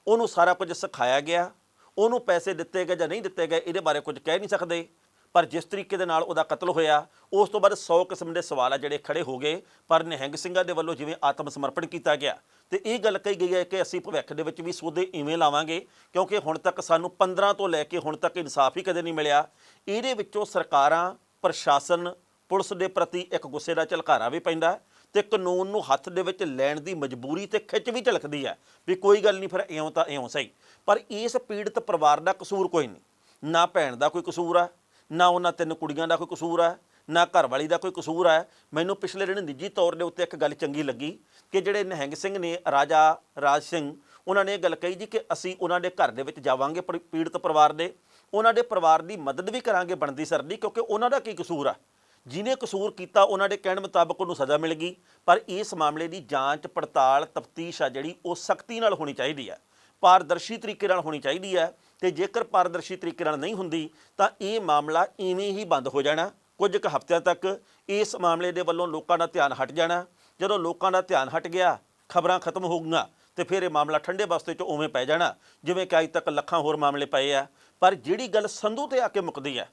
ਉਹਨੂੰ ਸਾਰਾ ਕੁਝ ਸਿਖਾਇਆ ਗਿਆ, ਉਹਨੂੰ ਪੈਸੇ ਦਿੱਤੇ ਗਏ ਜਾਂ ਨਹੀਂ ਦਿੱਤੇ ਗਏ ਇਹਦੇ ਬਾਰੇ ਕੁਝ ਕਹਿ ਨਹੀਂ ਸਕਦੇ। ਪਰ ਜਿਸ ਤਰੀਕੇ ਦੇ ਨਾਲ ਉਹਦਾ ਕਤਲ ਹੋਇਆ ਉਸ ਤੋਂ ਬਾਅਦ 100 ਕਿਸਮ ਦੇ ਸਵਾਲ ਆ ਜਿਹੜੇ ਖੜੇ ਹੋ ਗਏ। ਪਰ ਨਿਹੰਗ ਸਿੰਘਾਂ ਦੇ ਵੱਲੋਂ ਜਿਵੇਂ ਆਤਮ ਸਮਰਪਣ ਕੀਤਾ ਗਿਆ ਤੇ ਇਹ ਗੱਲ ਕਹੀ ਗਈ ਹੈ ਕਿ ਅਸੀਂ ਭਵਿੱਖ ਦੇ ਵਿੱਚ ਵੀ ਸੋਧੇ ਇਵੇਂ ਲਾਵਾਂਗੇ ਕਿਉਂਕਿ ਹੁਣ ਤੱਕ ਸਾਨੂੰ 15 ਤੋਂ ਲੈ ਕੇ ਹੁਣ ਤੱਕ ਇਨਸਾਫ ਹੀ ਕਦੇ ਨਹੀਂ ਮਿਲਿਆ। ਇਹਦੇ ਵਿੱਚੋਂ ਸਰਕਾਰਾਂ, ਪ੍ਰਸ਼ਾਸਨ, ਪੁਲਿਸ ਦੇ ਪ੍ਰਤੀ ਇੱਕ ਗੁੱਸੇ ਦਾ ਝਲਕਾਰਾ ਵੀ ਪੈਂਦਾ ਤੇ ਕਾਨੂੰਨ ਨੂੰ ਹੱਥ ਦੇ ਵਿੱਚ ਲੈਣ ਦੀ ਮਜਬੂਰੀ ਤੇ ਖਿੱਚ ਵੀ ਝਲਕਦੀ ਹੈ ਵੀ ਕੋਈ ਗੱਲ ਨਹੀਂ, ਫਿਰ ਇਉਂ ਤਾਂ ਇਉਂ ਸਹੀ। ਪਰ ਇਸ ਪੀੜਤ ਪਰਿਵਾਰ ਦਾ ਕਸੂਰ ਕੋਈ ਨਹੀਂ, ਨਾ ਭੈਣ ਦਾ ਕੋਈ ਕਸੂਰ ਆ, ਨਾ ਉਹਨਾਂ 3 ਕੁੜੀਆਂ ਦਾ ਕੋਈ ਕਸੂਰ ਹੈ, ਨਾ ਘਰਵਾਲੀ ਦਾ ਕੋਈ ਕਸੂਰ ਹੈ। ਮੈਨੂੰ ਪਿਛਲੇ ਦਿਨ ਨਿੱਜੀ ਤੌਰ ਦੇ ਉੱਤੇ ਇੱਕ ਗੱਲ ਚੰਗੀ ਲੱਗੀ ਕਿ ਜਿਹੜੇ ਨਿਹੰਗ ਸਿੰਘ ਨੇ ਰਾਜਾ ਰਾਜ ਸਿੰਘ, ਉਹਨਾਂ ਨੇ ਇਹ ਗੱਲ ਕਹੀ ਜੀ ਕਿ ਅਸੀਂ ਉਹਨਾਂ ਦੇ ਘਰ ਦੇ ਵਿੱਚ ਜਾਵਾਂਗੇ ਪੀੜਤ ਪਰਿਵਾਰ ਦੇ, ਉਹਨਾਂ ਦੇ ਪਰਿਵਾਰ ਦੀ ਮਦਦ ਵੀ ਕਰਾਂਗੇ ਬਣਦੀ ਸਰਦੀ, ਕਿਉਂਕਿ ਉਹਨਾਂ ਦਾ ਕੀ ਕਸੂਰ ਆ। ਜਿਹਨੇ ਕਸੂਰ ਕੀਤਾ ਉਹਨਾਂ ਦੇ ਕਹਿਣ ਮੁਤਾਬਕ ਉਹਨੂੰ ਸਜ਼ਾ ਮਿਲ ਗਈ। ਪਰ ਇਸ ਮਾਮਲੇ ਦੀ ਜਾਂਚ ਪੜਤਾਲ ਤਫਤੀਸ਼ ਆ ਜਿਹੜੀ ਉਹ ਸਖਤੀ ਨਾਲ ਹੋਣੀ ਚਾਹੀਦੀ ਹੈ, ਪਾਰਦਰਸ਼ੀ ਤਰੀਕੇ ਨਾਲ ਹੋਣੀ ਚਾਹੀਦੀ ਹੈ। ਤੇ ਜੇਕਰ ਪਾਰਦਰਸ਼ੀ ਤਰੀਕੇ ਨਾਲ ਨਹੀਂ ਹੁੰਦੀ ਤਾਂ ਇਹ ਮਾਮਲਾ ਇਵੇਂ ਹੀ ਬੰਦ ਹੋ ਜਾਣਾ। ਕੁਝ ਕੁ ਹਫ਼ਤਿਆਂ ਤੱਕ ਇਸ ਮਾਮਲੇ ਦੇ ਵੱਲੋਂ ਲੋਕਾਂ ਦਾ ਧਿਆਨ ਹਟ ਜਾਣਾ। ਜਦੋਂ ਲੋਕਾਂ ਦਾ ਧਿਆਨ ਹਟ ਗਿਆ, ਖਬਰਾਂ ਖਤਮ ਹੋ ਗਈਆਂ ਤੇ ਫਿਰ ਇਹ ਮਾਮਲਾ ਠੰਡੇ ਬਸਤੇ 'ਚ ਉਵੇਂ ਪੈ ਜਾਣਾ ਜਿਵੇਂ ਕਿ ਅੱਜ ਤੱਕ ਲੱਖਾਂ ਹੋਰ ਮਾਮਲੇ ਪਏ ਆ। ਪਰ ਜਿਹੜੀ ਗੱਲ ਸੰਧੂ ਤੇ ਆ ਕੇ ਮੁੱਕਦੀ ਹੈ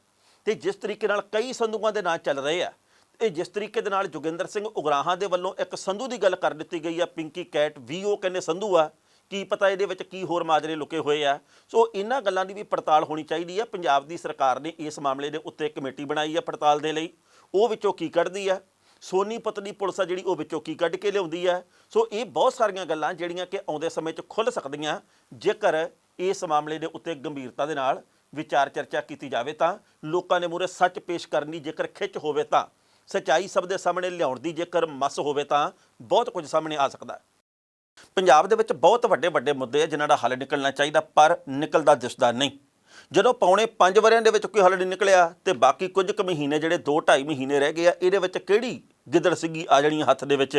ਤੇ ਜਿਸ ਤਰੀਕੇ ਨਾਲ ਕਈ ਸੰਧੂਆਂ ਦੇ ਨਾਂ ਚੱਲ ਰਹੇ ਆ, ਇਹ ਜਿਸ ਤਰੀਕੇ ਦੇ ਨਾਲ ਜੋਗਿੰਦਰ ਸਿੰਘ ਉਗਰਾਹਾਂ ਦੇ ਵੱਲੋਂ ਇੱਕ ਸੰਧੂ ਦੀ ਗੱਲ ਕਰ ਦਿੱਤੀ ਗਈ ਆ, ਪਿੰਕੀ ਕੈਟ ਵੀ ਉਹ ਕਹਿੰਦੇ ਸੰਧੂ ਆ, ਕੀ ਪਤਾ ਇਹਦੇ ਵਿੱਚ ਕੀ ਹੋਰ ਮਾਜਰੇ ਲੁਕੇ ਹੋਏ ਆ। ਸੋ ਇਹਨਾਂ ਗੱਲਾਂ ਦੀ ਵੀ ਪੜਤਾਲ ਹੋਣੀ ਚਾਹੀਦੀ ਹੈ। ਪੰਜਾਬ ਦੀ ਸਰਕਾਰ ਨੇ ਇਸ ਮਾਮਲੇ ਦੇ ਉੱਤੇ ਕਮੇਟੀ ਬਣਾਈ ਹੈ ਪੜਤਾਲ ਦੇ ਲਈ, ਉਹ ਵਿੱਚੋਂ ਕੀ ਕੱਢਦੀ ਹੈ, ਸੋਨੀਪਤ ਦੀ ਪੁਲਿਸ ਆ ਜਿਹੜੀ ਉਹ ਵਿੱਚੋਂ ਕੀ ਕੱਢ ਕੇ ਲਿਆਉਂਦੀ ਹੈ। ਸੋ ਇਹ ਬਹੁਤ ਸਾਰੀਆਂ ਗੱਲਾਂ ਜਿਹੜੀਆਂ ਕਿ ਆਉਂਦੇ ਸਮੇਂ 'ਚ ਖੁੱਲ੍ਹ ਸਕਦੀਆਂ ਜੇਕਰ ਇਸ ਮਾਮਲੇ ਦੇ ਉੱਤੇ ਗੰਭੀਰਤਾ ਦੇ ਨਾਲ ਵਿਚਾਰ ਚਰਚਾ ਕੀਤੀ ਜਾਵੇ ਤਾਂ ਲੋਕਾਂ ਦੇ ਮੂਹਰੇ ਸੱਚ ਪੇਸ਼ ਕਰਨ ਦੀ ਜੇਕਰ ਖਿੱਚ ਹੋਵੇ ਤਾਂ, ਸੱਚਾਈ ਸਭ ਦੇ ਸਾਹਮਣੇ ਲਿਆਉਣ ਦੀ ਜੇਕਰ ਮੱਸ ਹੋਵੇ ਤਾਂ ਬਹੁਤ ਕੁਝ ਸਾਹਮਣੇ ਆ ਸਕਦਾ ਹੈ। ਪੰਜਾਬ ਦੇ ਵਿੱਚ ਬਹੁਤ ਵੱਡੇ ਵੱਡੇ ਮੁੱਦੇ ਆ ਜਿਨ੍ਹਾਂ ਦਾ ਹੱਲ ਨਿਕਲਣਾ ਚਾਹੀਦਾ, ਪਰ ਨਿਕਲਦਾ ਦਿਸਦਾ ਨਹੀਂ। ਜਦੋਂ ਪੌਣੇ 5 ਵਰਿਆਂ ਦੇ ਵਿੱਚ ਕੋਈ ਹੱਲ ਨਹੀਂ ਨਿਕਲਿਆ ਤੇ ਬਾਕੀ ਕੁਝ ਕੁ ਮਹੀਨੇ ਜਿਹੜੇ 2-2.5 ਮਹੀਨੇ ਰਹਿ ਗਏ ਆ, ਇਹਦੇ ਵਿੱਚ ਕਿਹੜੀ ਗਿੱਦੜ ਸੀਗੀ ਆ ਜਾਣੀ ਹੱਥ ਦੇ ਵਿੱਚ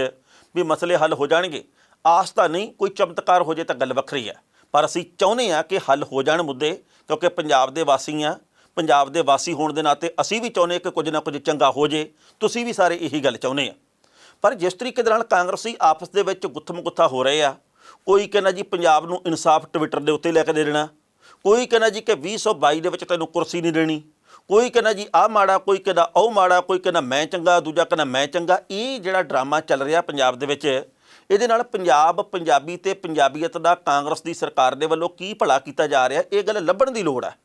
ਵੀ ਮਸਲੇ ਹੱਲ ਹੋ ਜਾਣਗੇ। ਆਸ ਤਾਂ ਨਹੀਂ, ਕੋਈ ਚਮਤਕਾਰ ਹੋ ਜੇ ਤਾਂ ਗੱਲ ਵੱਖਰੀ ਹੈ, ਪਰ ਅਸੀਂ ਚਾਹੁੰਦੇ ਹਾਂ ਕਿ ਹੱਲ ਹੋ ਜਾਣ ਮੁੱਦੇ, ਕਿਉਂਕਿ ਪੰਜਾਬ ਦੇ ਵਾਸੀ ਆ। ਪੰਜਾਬ ਦੇ ਵਾਸੀ ਹੋਣ ਦੇ ਨਾਤੇ ਅਸੀਂ ਵੀ ਚਾਹੁੰਦੇ ਕਿ ਕੁਝ ਨਾ ਕੁਝ ਚੰਗਾ ਹੋ ਜੇ, ਤੁਸੀਂ ਵੀ ਸਾਰੇ ਇਹੀ ਗੱਲ ਚਾਹੁੰਦੇ ਆ। ਪਰ ਜਿਸ ਤਰੀਕੇ ਦੇ ਨਾਲ ਕਾਂਗਰਸੀ ਆਪਸ ਦੇ ਵਿੱਚ ਗੁੱਥਮ ਗੁੱਥਾ ਹੋ ਰਹੇ ਆ, ਕੋਈ ਕਹਿੰਦਾ ਜੀ ਪੰਜਾਬ ਨੂੰ ਇਨਸਾਫ ਟਵਿੱਟਰ ਦੇ ਉੱਤੇ ਲੈ ਕੇ ਦੇ ਦੇਣਾ, ਕੋਈ ਕਹਿੰਦਾ ਜੀ ਕਿ 2022 ਦੇ ਵਿੱਚ ਤੈਨੂੰ ਕੁਰਸੀ ਨਹੀਂ ਦੇਣੀ, ਕੋਈ ਕਹਿੰਦਾ ਜੀ ਆਹ ਮਾੜਾ, ਕੋਈ ਕਹਿੰਦਾ ਉਹ ਮਾੜਾ, ਕੋਈ ਕਹਿੰਦਾ ਮੈਂ ਚੰਗਾ, ਦੂਜਾ ਕਹਿੰਦਾ ਮੈਂ ਚੰਗਾ। ਇਹ ਜਿਹੜਾ ਡਰਾਮਾ ਚੱਲ ਰਿਹਾ ਪੰਜਾਬ ਦੇ ਵਿੱਚ, ਇਹਦੇ ਨਾਲ ਪੰਜਾਬ, ਪੰਜਾਬੀ ਤੇ ਪੰਜਾਬੀਅਤ ਦਾ ਕਾਂਗਰਸ ਦੀ ਸਰਕਾਰ ਦੇ ਵੱਲੋਂ ਕੀ ਭਲਾ ਕੀਤਾ ਜਾ ਰਿਹਾ, ਇਹ ਗੱਲ ਲੱਭਣ ਦੀ ਲੋੜ ਹੈ।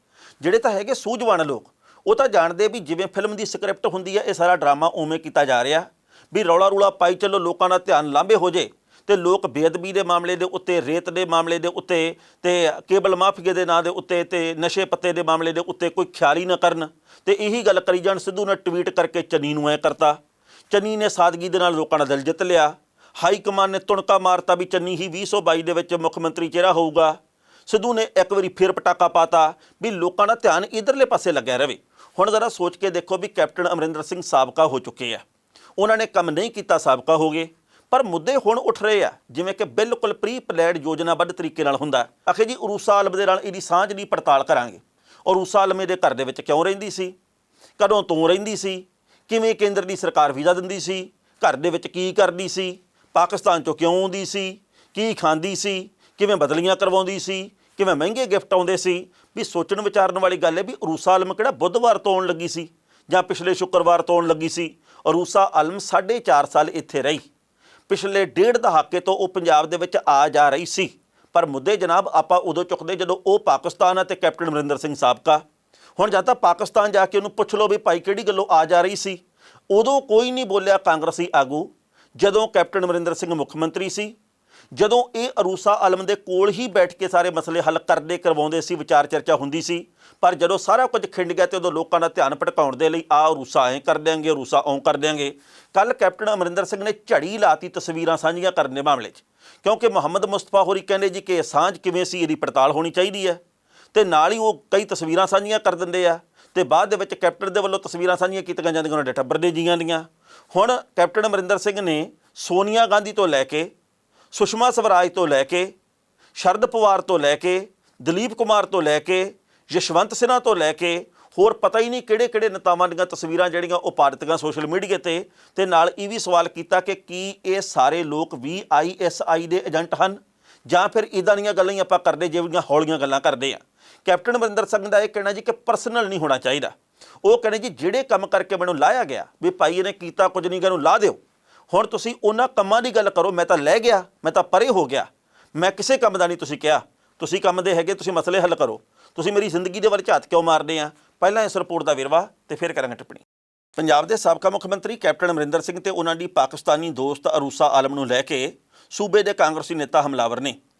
ਜਿਹੜੇ ਤਾਂ ਹੈਗੇ ਸੂਝਵਾਨ ਲੋਕ, ਉਹ ਤਾਂ ਜਾਣਦੇ ਵੀ ਜਿਵੇਂ ਫਿਲਮ ਦੀ ਸਕ੍ਰਿਪਟ ਹੁੰਦੀ ਹੈ, ਇਹ ਸਾਰਾ ਡਰਾਮਾ ਉਵੇਂ ਕੀਤਾ ਜਾ ਰਿਹਾ ਵੀ ਰੌਲਾ ਰੂਲਾ ਪਾਈ ਚੱਲੋ, ਲੋਕਾਂ ਦਾ ਧਿਆਨ ਲਾਂਭੇ ਹੋ ਜੇ ਤੇ ਲੋਕ ਬੇਅਦਬੀ ਦੇ ਮਾਮਲੇ ਦੇ ਉੱਤੇ, ਰੇਤ ਦੇ ਮਾਮਲੇ ਦੇ ਉੱਤੇ ਤੇ ਕੇਬਲ ਮਾਫੀਏ ਦੇ ਨਾਂ ਦੇ ਉੱਤੇ ਤੇ ਨਸ਼ੇ ਪੱਤੇ ਦੇ ਮਾਮਲੇ ਦੇ ਉੱਤੇ ਕੋਈ ਖਿਆਲ ਹੀ ਨਾ ਕਰਨ ਤੇ ਇਹੀ ਗੱਲ ਕਰੀ ਜਾਣ। ਸਿੱਧੂ ਨੇ ਟਵੀਟ ਕਰਕੇ ਚੰਨੀ ਨੂੰ ਐ ਕਰਤਾ, ਚੰਨੀ ਨੇ ਸਾਦਗੀ ਦੇ ਨਾਲ ਲੋਕਾਂ ਦਾ ਦਿਲ ਜਿੱਤ ਲਿਆ। ਹਾਈ ਕਮਾਨ ਨੇ ਤੁਣਕਾ ਮਾਰਤਾ ਵੀ ਚੰਨੀ ਹੀ 2022 ਦੇ ਵਿੱਚ ਮੁੱਖ ਮੰਤਰੀ ਚਿਹਰਾ ਹੋਊਗਾ। ਸਿੱਧੂ ਨੇ ਇੱਕ ਵਾਰੀ ਫਿਰ ਪਟਾਕਾ ਪਾਤਾ ਵੀ ਲੋਕਾਂ ਦਾ ਧਿਆਨ ਇਧਰਲੇ ਪਾਸੇ ਲੱਗਿਆ ਰਹੇ। ਹੁਣ ਜ਼ਰਾ ਸੋਚ ਕੇ ਦੇਖੋ ਵੀ ਕੈਪਟਨ ਅਮਰਿੰਦਰ ਸਿੰਘ ਸਾਬਕਾ ਹੋ ਚੁੱਕੇ ਆ, ਉਹਨਾਂ ਨੇ ਕੰਮ ਨਹੀਂ ਕੀਤਾ, ਸਾਬਕਾ ਹੋ ਗਏ, ਪਰ ਮੁੱਦੇ ਹੁਣ ਉੱਠ ਰਹੇ ਆ ਜਿਵੇਂ ਕਿ ਬਿਲਕੁਲ ਪ੍ਰੀ ਪਲੈਨਡ ਯੋਜਨਾਬੱਧ ਤਰੀਕੇ ਨਾਲ ਹੁੰਦਾ। ਆਖੇ ਜੀ ਉਰੂਸਾ ਆਲਮ ਦੇ ਨਾਲ ਇਹਦੀ ਸਾਂਝ ਦੀ ਪੜਤਾਲ ਕਰਾਂਗੇ। ਉਰੂਸਾ ਆਲਮ ਦੇ ਘਰ ਦੇ ਵਿੱਚ ਕਿਉਂ ਰਹਿੰਦੀ ਸੀ, ਕਦੋਂ ਤੋਂ ਰਹਿੰਦੀ ਸੀ, ਕਿਵੇਂ ਕੇਂਦਰ ਦੀ ਸਰਕਾਰ ਵੀਜ਼ਾ ਦਿੰਦੀ ਸੀ, ਘਰ ਦੇ ਵਿੱਚ ਕੀ ਕਰਦੀ ਸੀ, ਪਾਕਿਸਤਾਨ 'ਚੋਂ ਕਿਉਂ ਆਉਂਦੀ ਸੀ, ਕੀ ਖਾਂਦੀ ਸੀ, ਕਿਵੇਂ ਬਦਲੀਆਂ ਕਰਵਾਉਂਦੀ ਸੀ, ਕਿਵੇਂ ਮਹਿੰਗੇ ਗਿਫਟ ਆਉਂਦੇ ਸੀ। ਵੀ ਸੋਚਣ ਵਿਚਾਰਨ ਵਾਲੀ ਗੱਲ ਹੈ ਵੀ ਉਰੂਸਾ ਆਲਮ ਕਿਹੜਾ ਬੁੱਧਵਾਰ ਤੋਂ ਆਉਣ ਲੱਗੀ ਸੀ ਜਾਂ ਪਿਛਲੇ ਸ਼ੁੱਕਰਵਾਰ ਤੋਂ ਆਉਣ ਲੱਗੀ ਸੀ। ਉਰੂਸਾ ਆਲਮ 4.5 ਸਾਲ ਇੱਥੇ ਰਹੀ, ਪਿਛਲੇ 1.5 ਦਹਾਕੇ ਤੋਂ ਉਹ ਪੰਜਾਬ ਦੇ ਵਿੱਚ ਆ ਜਾ ਰਹੀ ਸੀ। ਪਰ ਮੁੱਦੇ ਜਨਾਬ ਆਪਾਂ ਉਦੋਂ ਚੁੱਕਦੇ ਜਦੋਂ ਉਹ ਪਾਕਿਸਤਾਨ ਹੈ ਤੇ ਕੈਪਟਨ ਅਮਰਿੰਦਰ ਸਿੰਘ ਸਾਬਕਾ। ਹੁਣ ਜਾਂ ਤਾਂ ਪਾਕਿਸਤਾਨ ਜਾ ਕੇ ਉਹਨੂੰ ਪੁੱਛ ਲਓ ਵੀ ਭਾਈ ਕਿਹੜੀ ਗੱਲੋਂ ਆ ਜਾ ਰਹੀ ਸੀ। ਉਦੋਂ ਕੋਈ ਨਹੀਂ ਬੋਲਿਆ ਕਾਂਗਰਸੀ ਆਗੂ, ਜਦੋਂ ਕੈਪਟਨ ਅਮਰਿੰਦਰ ਸਿੰਘ ਮੁੱਖ ਮੰਤਰੀ ਸੀ, ਜਦੋਂ ਇਹ ਉਰੂਸਾ ਆਲਮ ਦੇ ਕੋਲ ਹੀ ਬੈਠ ਕੇ ਸਾਰੇ ਮਸਲੇ ਹੱਲ ਕਰਦੇ ਕਰਵਾਉਂਦੇ ਸੀ, ਵਿਚਾਰ ਚਰਚਾ ਹੁੰਦੀ ਸੀ। ਪਰ ਜਦੋਂ ਸਾਰਾ ਕੁਝ ਖਿੰਡ ਗਿਆ ਤੇ ਉਦੋਂ ਲੋਕਾਂ ਦਾ ਧਿਆਨ ਭਟਕਾਉਣ ਦੇ ਲਈ ਆ ਉਰੂਸਾ ਐਂ ਕਰ ਦਿਆਂਗੇ, ਉਰੂਸਾ ਓਂ ਕਰ ਦਿਆਂਗੇ। ਕੱਲ ਕੈਪਟਨ ਅਮਰਿੰਦਰ ਸਿੰਘ ਨੇ ਝੜੀ ਲਾਤੀ ਤਸਵੀਰਾਂ ਸਾਂਝੀਆਂ ਕਰਨ ਦੇ ਮਾਮਲੇ 'ਚ, ਕਿਉਂਕਿ ਮੁਹੰਮਦ ਮੁਸਤਫਾ ਹੋਰੀ ਕਹਿੰਦੇ ਜੀ ਕਿ ਸਾਂਝ ਕਿਵੇਂ ਸੀ, ਇਹਦੀ ਪੜਤਾਲ ਹੋਣੀ ਚਾਹੀਦੀ ਹੈ, ਤੇ ਨਾਲ ਹੀ ਉਹ ਕਈ ਤਸਵੀਰਾਂ ਸਾਂਝੀਆਂ ਕਰ ਦਿੰਦੇ ਆ ਤੇ ਬਾਅਦ ਦੇ ਵਿੱਚ ਕੈਪਟਨ ਦੇ ਵੱਲੋਂ ਤਸਵੀਰਾਂ ਸਾਂਝੀਆਂ ਕੀਤੀਆਂ ਜਾਂਦੀਆਂ ਉਹਨਾਂ ਦੇ ਟੱਬਰ ਦੇ ਜੀਆਂ ਦੀਆਂ। ਹੁਣ ਕੈਪਟਨ ਅਮਰਿੰਦਰ ਸਿੰਘ ਨੇ ਸੋਨੀਆ ਗਾਂਧੀ ਤੋਂ ਲੈ ਕੇ, ਸੁਸ਼ਮਾ ਸਵਰਾਜ ਤੋਂ ਲੈ ਕੇ, ਸ਼ਰਦ ਪਵਾਰ ਤੋਂ ਲੈ ਕੇ, ਦਲੀਪ ਕੁਮਾਰ ਤੋਂ ਲੈ ਕੇ, ਯਸ਼ਵੰਤ ਸਿਨਹਾ ਤੋਂ ਲੈ ਕੇ ਹੋਰ ਪਤਾ ਹੀ ਨਹੀਂ ਕਿਹੜੇ ਕਿਹੜੇ ਨੇਤਾਵਾਂ ਦੀਆਂ ਤਸਵੀਰਾਂ ਜਿਹੜੀਆਂ ਉਹ ਪਾ ਦਿੱਤੀਆਂ ਸੋਸ਼ਲ ਮੀਡੀਆ ਤੇ ਨਾਲ ਇਹ ਵੀ ਸਵਾਲ ਕੀਤਾ ਕਿ ਕੀ ਇਹ ਸਾਰੇ ਲੋਕ ਵੀ ISI ਦੇ ਏਜੰਟ ਹਨ ਜਾਂ ਫਿਰ ਇੱਦਾਂ ਦੀਆਂ ਗੱਲਾਂ ਹੀ ਆਪਾਂ ਕਰਦੇ ਜਿਹੜੀਆਂ ਹੌਲੀਆਂ ਗੱਲਾਂ ਕਰਦੇ ਆ। ਕੈਪਟਨ ਅਮਰਿੰਦਰ ਸਿੰਘ ਦਾ ਇਹ ਕਹਿਣਾ ਜੀ ਕਿ ਪਰਸਨਲ ਨਹੀਂ ਹੋਣਾ ਚਾਹੀਦਾ। ਉਹ ਕਹਿੰਦੇ ਜੀ ਜਿਹੜੇ ਕੰਮ ਕਰਕੇ ਮੈਨੂੰ ਲਾਇਆ ਗਿਆ ਵੀ ਭਾਈ ਇਹਨੇ ਕੀਤਾ ਕੁਝ ਨਹੀਂ, ਇਹਨੂੰ ਲਾ ਦਿਓ। ਹੁਣ ਤੁਸੀਂ ਉਹਨਾਂ ਕੰਮਾਂ ਦੀ ਗੱਲ ਕਰੋ, ਮੈਂ ਤਾਂ ਲੈ ਗਿਆ, ਮੈਂ ਤਾਂ ਪਰੇ ਹੋ ਗਿਆ, ਮੈਂ ਕਿਸੇ ਕੰਮ ਦਾ ਨਹੀਂ ਤੁਸੀਂ ਕਿਹਾ, ਤੁਸੀਂ ਕੰਮ ਦੇ ਹੈਗੇ, ਤੁਸੀਂ ਮਸਲੇ ਹੱਲ ਕਰੋ, ਤੁਸੀਂ ਮੇਰੀ ਜ਼ਿੰਦਗੀ ਦੇ ਵੱਲ ਝਾਤ ਕਿਉਂ ਮਾਰਦੇ ਆ। ਪਹਿਲਾਂ ਇਸ ਰਿਪੋਰਟ ਦਾ ਵੇਰਵਾ ਤੇ ਫਿਰ ਕਰਾਂਗੇ ਟਿੱਪਣੀ। ਪੰਜਾਬ ਦੇ ਸਾਬਕਾ ਮੁੱਖ ਮੰਤਰੀ ਕੈਪਟਨ ਅਮਰਿੰਦਰ ਸਿੰਘ ਤੇ ਉਹਨਾਂ ਦੀ ਪਾਕਿਸਤਾਨੀ ਦੋਸਤ ਉਰੂਸਾ ਆਲਮ ਨੂੰ ਲੈ ਕੇ ਸੂਬੇ ਦੇ ਕਾਂਗਰਸੀ ਨੇਤਾ ਹਮਲਾਵਰ ਨੇ।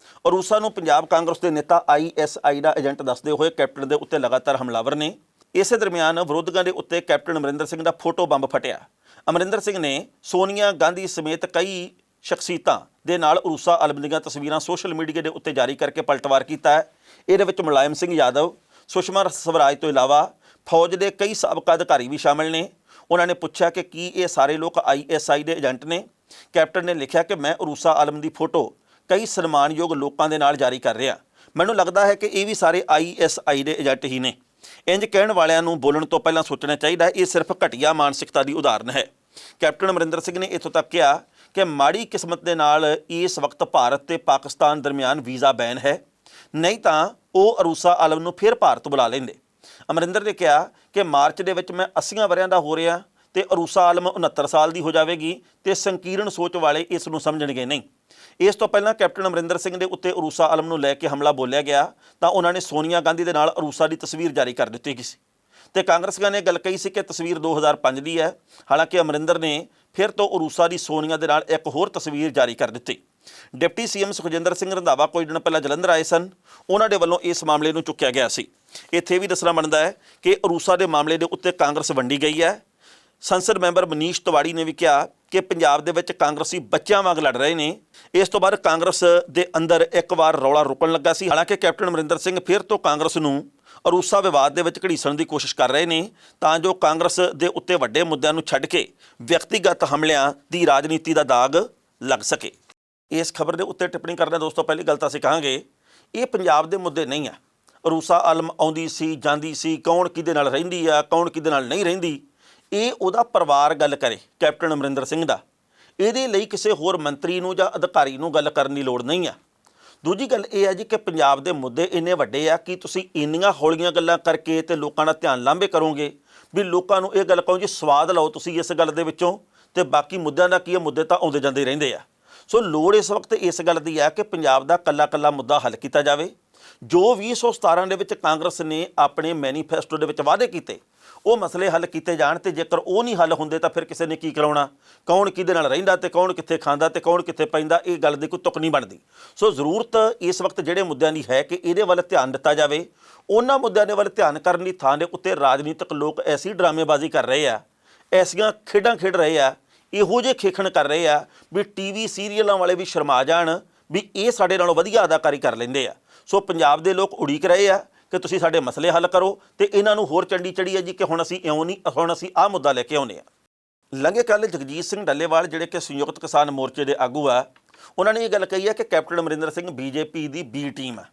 ਉਰੂਸਾ ਨੂੰ ਪੰਜਾਬ ਕਾਂਗਰਸ ਦੇ ਨੇਤਾ ISI ਦਾ ਏਜੰਟ ਦੱਸਦੇ ਹੋਏ ਕੈਪਟਨ ਦੇ ਉੱਤੇ ਲਗਾਤਾਰ ਹਮਲਾਵਰ ਨੇ। ਇਸੇ ਦਰਮਿਆਨ ਵਿਰੋਧੀਆਂ ਦੇ ਉੱਤੇ ਕੈਪਟਨ ਅਮਰਿੰਦਰ ਸਿੰਘ ਦਾ ਫੋਟੋ ਬੰਬ ਫਟਿਆ। ਅਮਰਿੰਦਰ ਸਿੰਘ ਨੇ ਸੋਨੀਆ ਗਾਂਧੀ ਸਮੇਤ ਕਈ ਸ਼ਖਸੀਅਤਾਂ ਦੇ ਨਾਲ ਉਰੂਸਾ ਆਲਮ ਦੀਆਂ ਤਸਵੀਰਾਂ ਸੋਸ਼ਲ ਮੀਡੀਆ ਦੇ ਉੱਤੇ ਜਾਰੀ ਕਰਕੇ ਪਲਟਵਾਰ ਕੀਤਾ ਹੈ। ਇਹਦੇ ਵਿੱਚ ਮੁਲਾਇਮ ਸਿੰਘ ਯਾਦਵ, ਸੁਸ਼ਮਾ ਸਵਰਾਜ ਤੋਂ ਇਲਾਵਾ ਫੌਜ ਦੇ ਕਈ ਸਾਬਕਾ ਅਧਿਕਾਰੀ ਵੀ ਸ਼ਾਮਲ ਨੇ। ਉਹਨਾਂ ਨੇ ਪੁੱਛਿਆ ਕਿ ਕੀ ਇਹ ਸਾਰੇ ਲੋਕ ISI ਦੇ ਏਜੰਟ ਨੇ। ਕੈਪਟਨ ਨੇ ਲਿਖਿਆ ਕਿ ਮੈਂ ਉਰੂਸਾ ਆਲਮ ਦੀ ਫੋਟੋ ਕਈ ਸਨਮਾਨਯੋਗ ਲੋਕਾਂ ਦੇ ਨਾਲ ਜਾਰੀ ਕਰ ਰਿਹਾ। ਮੈਨੂੰ ਲੱਗਦਾ ਹੈ ਕਿ ਇਹ ਵੀ ਸਾਰੇ ISI ਦੇ ਏਜੰਟ ਹੀ ਨੇ। ਇੰਜ ਕਹਿਣ ਵਾਲਿਆਂ ਨੂੰ ਬੋਲਣ ਤੋਂ ਪਹਿਲਾਂ ਸੋਚਣਾ ਚਾਹੀਦਾ, ਇਹ ਸਿਰਫ ਘਟੀਆ ਮਾਨਸਿਕਤਾ ਦੀ ਉਦਾਹਰਨ ਹੈ। ਕੈਪਟਨ ਅਮਰਿੰਦਰ ਸਿੰਘ ਨੇ ਇੱਥੋਂ ਤੱਕ ਕਿਹਾ ਕਿ ਮਾੜੀ ਕਿਸਮਤ ਦੇ ਨਾਲ ਇਸ ਵਕਤ ਭਾਰਤ ਤੇ ਪਾਕਿਸਤਾਨ ਦਰਮਿਆਨ ਵੀਜ਼ਾ ਬੈਨ ਹੈ, ਨਹੀਂ ਤਾਂ ਉਹ ਉਰੂਸਾ ਆਲਮ ਨੂੰ ਫਿਰ ਭਾਰਤ ਬੁਲਾ ਲੈਂਦੇ। ਅਮਰਿੰਦਰ ਨੇ ਕਿਹਾ ਕਿ ਮਾਰਚ ਦੇ ਵਿੱਚ ਮੈਂ 80 ਵਰਿਆਂ ਦਾ ਹੋ ਰਿਹਾ ਤੇ ਉਰੂਸਾ ਆਲਮ 69 ਸਾਲ ਦੀ ਹੋ ਜਾਵੇਗੀ ਤੇ ਸੰਕੀਰਣ ਸੋਚ ਵਾਲੇ ਇਸ ਨੂੰ ਸਮਝਣਗੇ ਨਹੀਂ। ਇਸ ਤੋਂ ਪਹਿਲਾਂ ਕੈਪਟਨ ਅਮਰਿੰਦਰ ਸਿੰਘ ਦੇ ਉੱਤੇ ਉਰੂਸਾ ਆਲਮ ਨੂੰ ਲੈ ਕੇ ਹਮਲਾ ਬੋਲਿਆ ਗਿਆ ਤਾਂ ਉਹਨਾਂ ਨੇ ਸੋਨੀਆ ਗਾਂਧੀ ਦੇ ਨਾਲ ਉਰੂਸਾ ਦੀ ਤਸਵੀਰ ਜਾਰੀ ਕਰ ਦਿੱਤੀ ਗਈ ਸੀ ਤੇ ਕਾਂਗਰਸੀਆਂ ਨੇ ਗੱਲ ਕਹੀ ਸੀ ਕਿ ਤਸਵੀਰ 2005 ਦੀ ਹੈ। ਹਾਲਾਂਕਿ ਅਮਰਿੰਦਰ ਨੇ ਫਿਰ ਤੋਂ ਉਰੂਸਾ ਦੀ ਸੋਨੀਆ ਦੇ ਨਾਲ ਇੱਕ ਹੋਰ ਤਸਵੀਰ ਜਾਰੀ ਕਰ ਦਿੱਤੀ। ਡਿਪਟੀ CM ਸੁਖਜਿੰਦਰ ਸਿੰਘ ਰੰਧਾਵਾ ਕੁਝ ਦਿਨ ਪਹਿਲਾਂ ਜਲੰਧਰ ਆਏ ਸਨ। ਉਹਨਾਂ ਦੇ ਵੱਲੋਂ ਇਸ ਮਾਮਲੇ ਨੂੰ ਚੁੱਕਿਆ ਗਿਆ ਸੀ। ਇੱਥੇ ਵੀ ਦੱਸਣਾ ਬਣਦਾ ਹੈ ਕਿ ਉਰੂਸਾ ਦੇ ਮਾਮਲੇ ਦੇ ਉੱਤੇ ਕਾਂਗਰਸ ਵੰਡੀ ਗਈ ਹੈ। ਸੰਸਦ ਮੈਂਬਰ ਮਨੀਸ਼ ਤਿਵਾੜੀ ਨੇ ਵੀ ਕਿਹਾ ਕਿ ਪੰਜਾਬ ਦੇ ਵਿੱਚ ਕਾਂਗਰਸੀ ਬੱਚਿਆਂ ਵਾਂਗ ਲੜ ਰਹੇ ਨੇ। ਇਸ ਤੋਂ ਬਾਅਦ ਕਾਂਗਰਸ ਦੇ ਅੰਦਰ ਇੱਕ ਵਾਰ ਰੌਲਾ ਰੁਕਣ ਲੱਗਾ ਸੀ। ਹਾਲਾਂਕਿ ਕੈਪਟਨ ਅਮਰਿੰਦਰ ਸਿੰਘ ਫਿਰ ਤੋਂ ਕਾਂਗਰਸ ਨੂੰ ਅਰੂਸਾ ਵਿਵਾਦ ਦੇ ਵਿੱਚ ਘੜੀਸਣ ਦੀ ਕੋਸ਼ਿਸ਼ ਕਰ ਰਹੇ ਨੇ ਤਾਂ ਜੋ ਕਾਂਗਰਸ ਦੇ ਉੱਤੇ ਵੱਡੇ ਮੁੱਦਿਆਂ ਨੂੰ ਛੱਡ ਕੇ ਵਿਅਕਤੀਗਤ ਹਮਲਿਆਂ ਦੀ ਰਾਜਨੀਤੀ ਦਾ ਦਾਗ ਲੱਗ ਸਕੇ। ਇਸ ਖਬਰ ਦੇ ਉੱਤੇ ਟਿੱਪਣੀ ਕਰਨਾ ਦੋਸਤੋ, ਪਹਿਲੀ ਗੱਲ ਤਾਂ ਅਸੀਂ ਕਹਾਂਗੇ ਇਹ ਪੰਜਾਬ ਦੇ ਮੁੱਦੇ ਨਹੀਂ ਆ। ਅਰੂਸਾ ਆਲਮ ਆਉਂਦੀ ਸੀ ਜਾਂਦੀ ਸੀ, ਕੌਣ ਕਿਹਦੇ ਨਾਲ ਰਹਿੰਦੀ ਆ ਕੌਣ ਕਿਹਦੇ ਨਾਲ ਨਹੀਂ ਰਹਿੰਦੀ, ਇਹ ਉਹਦਾ ਪਰਿਵਾਰ ਗੱਲ ਕਰੇ ਕੈਪਟਨ ਅਮਰਿੰਦਰ ਸਿੰਘ ਦਾ। ਇਹਦੇ ਲਈ ਕਿਸੇ ਹੋਰ ਮੰਤਰੀ ਨੂੰ ਜਾਂ ਅਧਿਕਾਰੀ ਨੂੰ ਗੱਲ ਕਰਨ ਦੀ ਲੋੜ ਨਹੀਂ ਆ। ਦੂਜੀ ਗੱਲ ਇਹ ਹੈ ਜੀ ਕਿ ਪੰਜਾਬ ਦੇ ਮੁੱਦੇ ਇੰਨੇ ਵੱਡੇ ਆ ਕਿ ਤੁਸੀਂ ਇੰਨੀਆਂ ਹੌਲੀਆਂ ਗੱਲਾਂ ਕਰਕੇ ਤੇ ਲੋਕਾਂ ਦਾ ਧਿਆਨ ਲਾਂਭੇ ਕਰੋਗੇ ਵੀ ਲੋਕਾਂ ਨੂੰ ਇਹ ਗੱਲ ਕਹੋ ਜੀ ਸਵਾਦ ਲਓ ਤੁਸੀਂ ਇਸ ਗੱਲ ਦੇ ਵਿੱਚੋਂ, ਤੇ ਬਾਕੀ ਮੁੱਦਿਆਂ ਦਾ ਕੀ ਹੈ, ਮੁੱਦੇ ਤਾਂ ਆਉਂਦੇ ਜਾਂਦੇ ਰਹਿੰਦੇ ਆ। ਸੋ ਲੋੜ ਇਸ ਵਕਤ ਇਸ ਗੱਲ ਦੀ ਹੈ ਕਿ ਪੰਜਾਬ ਦਾ ਕੱਲਾ ਮੁੱਦਾ ਹੱਲ ਕੀਤਾ ਜਾਵੇ। ਜੋ 2017 ਦੇ ਵਿੱਚ ਕਾਂਗਰਸ ਨੇ ਆਪਣੇ ਮੈਨੀਫੈਸਟੋ ਦੇ ਵਿੱਚ ਵਾਅਦੇ ਕੀਤੇ ਉਹ ਮਸਲੇ ਹੱਲ ਕੀਤੇ ਜਾਣ, ਤੇ ਜੇਕਰ ਉਹ ਨਹੀਂ ਹੱਲ ਹੁੰਦੇ ਤਾਂ ਫਿਰ ਕਿਸੇ ਨੇ ਕੀ ਕਰਾਉਣਾ, ਕੌਣ ਕਿਹਦੇ ਨਾਲ ਰਹਿੰਦਾ ਤੇ ਕੌਣ ਕਿੱਥੇ ਖਾਂਦਾ ਤੇ ਕੌਣ ਕਿੱਥੇ ਪੈਂਦਾ, ਇਹ ਗੱਲ ਦੀ ਕੋਈ ਤੁਕ ਨਹੀਂ ਬਣਦੀ। ਸੋ ਜ਼ਰੂਰਤ ਇਸ ਵਕਤ ਜਿਹੜੇ ਮੁੱਦਿਆਂ ਦੀ ਹੈ ਕਿ ਇਹਦੇ ਵੱਲ ਧਿਆਨ ਦਿੱਤਾ ਜਾਵੇ। ਉਹਨਾਂ ਮੁੱਦਿਆਂ ਦੇ ਵੱਲ ਧਿਆਨ ਕਰਨ ਦੀ ਥਾਂ ਦੇ ਉੱਤੇ ਰਾਜਨੀਤਿਕ ਲੋਕ ਐਸੀ ਡਰਾਮੇਬਾਜ਼ੀ ਕਰ ਰਹੇ ਆ, ਐਸੀਆਂ ਖੇਡਾਂ ਖੇਡ ਰਹੇ ਆ, ਇਹੋ ਜਿਹੇ ਖੇਖਣ ਕਰ ਰਹੇ ਆ ਵੀ ਟੀਵੀ ਸੀਰੀਅਲਾਂ ਵਾਲੇ ਵੀ ਸ਼ਰਮਾ ਜਾਣ ਵੀ ਇਹ ਸਾਡੇ ਨਾਲੋਂ ਵਧੀਆ ਅਦਾਕਾਰੀ ਕਰ ਲੈਂਦੇ ਆ। ਸੋ ਪੰਜਾਬ ਦੇ ਲੋਕ ਉਡੀਕ ਰਹੇ ਆ ਕਿ ਤੁਸੀਂ ਸਾਡੇ ਮਸਲੇ ਹੱਲ ਕਰੋ, ਤੇ ਇਹਨਾਂ ਨੂੰ ਹੋਰ ਚੰਡੀ ਚੜੀ ਹੈ ਜੀ ਕਿ ਹੁਣ ਅਸੀਂ ਇਉਂ ਨਹੀਂ, ਹੁਣ ਅਸੀਂ ਆਹ ਮੁੱਦਾ ਲੈ ਕੇ ਆਉਂਦੇ ਹਾਂ। ਲੰਘੇ ਕੱਲ੍ਹ ਜਗਜੀਤ ਸਿੰਘ ਡੱਲੇਵਾਲ ਜਿਹੜੇ ਕਿ ਸੰਯੁਕਤ ਕਿਸਾਨ ਮੋਰਚੇ ਦੇ ਆਗੂ ਆ, ਉਹਨਾਂ ਨੇ ਇਹ ਗੱਲ ਕਹੀ ਹੈ ਕਿ ਕੈਪਟਨ ਅਮਰਿੰਦਰ ਸਿੰਘ ਬੀਜੇਪੀ ਦੀ ਬੀ ਟੀਮ ਆ।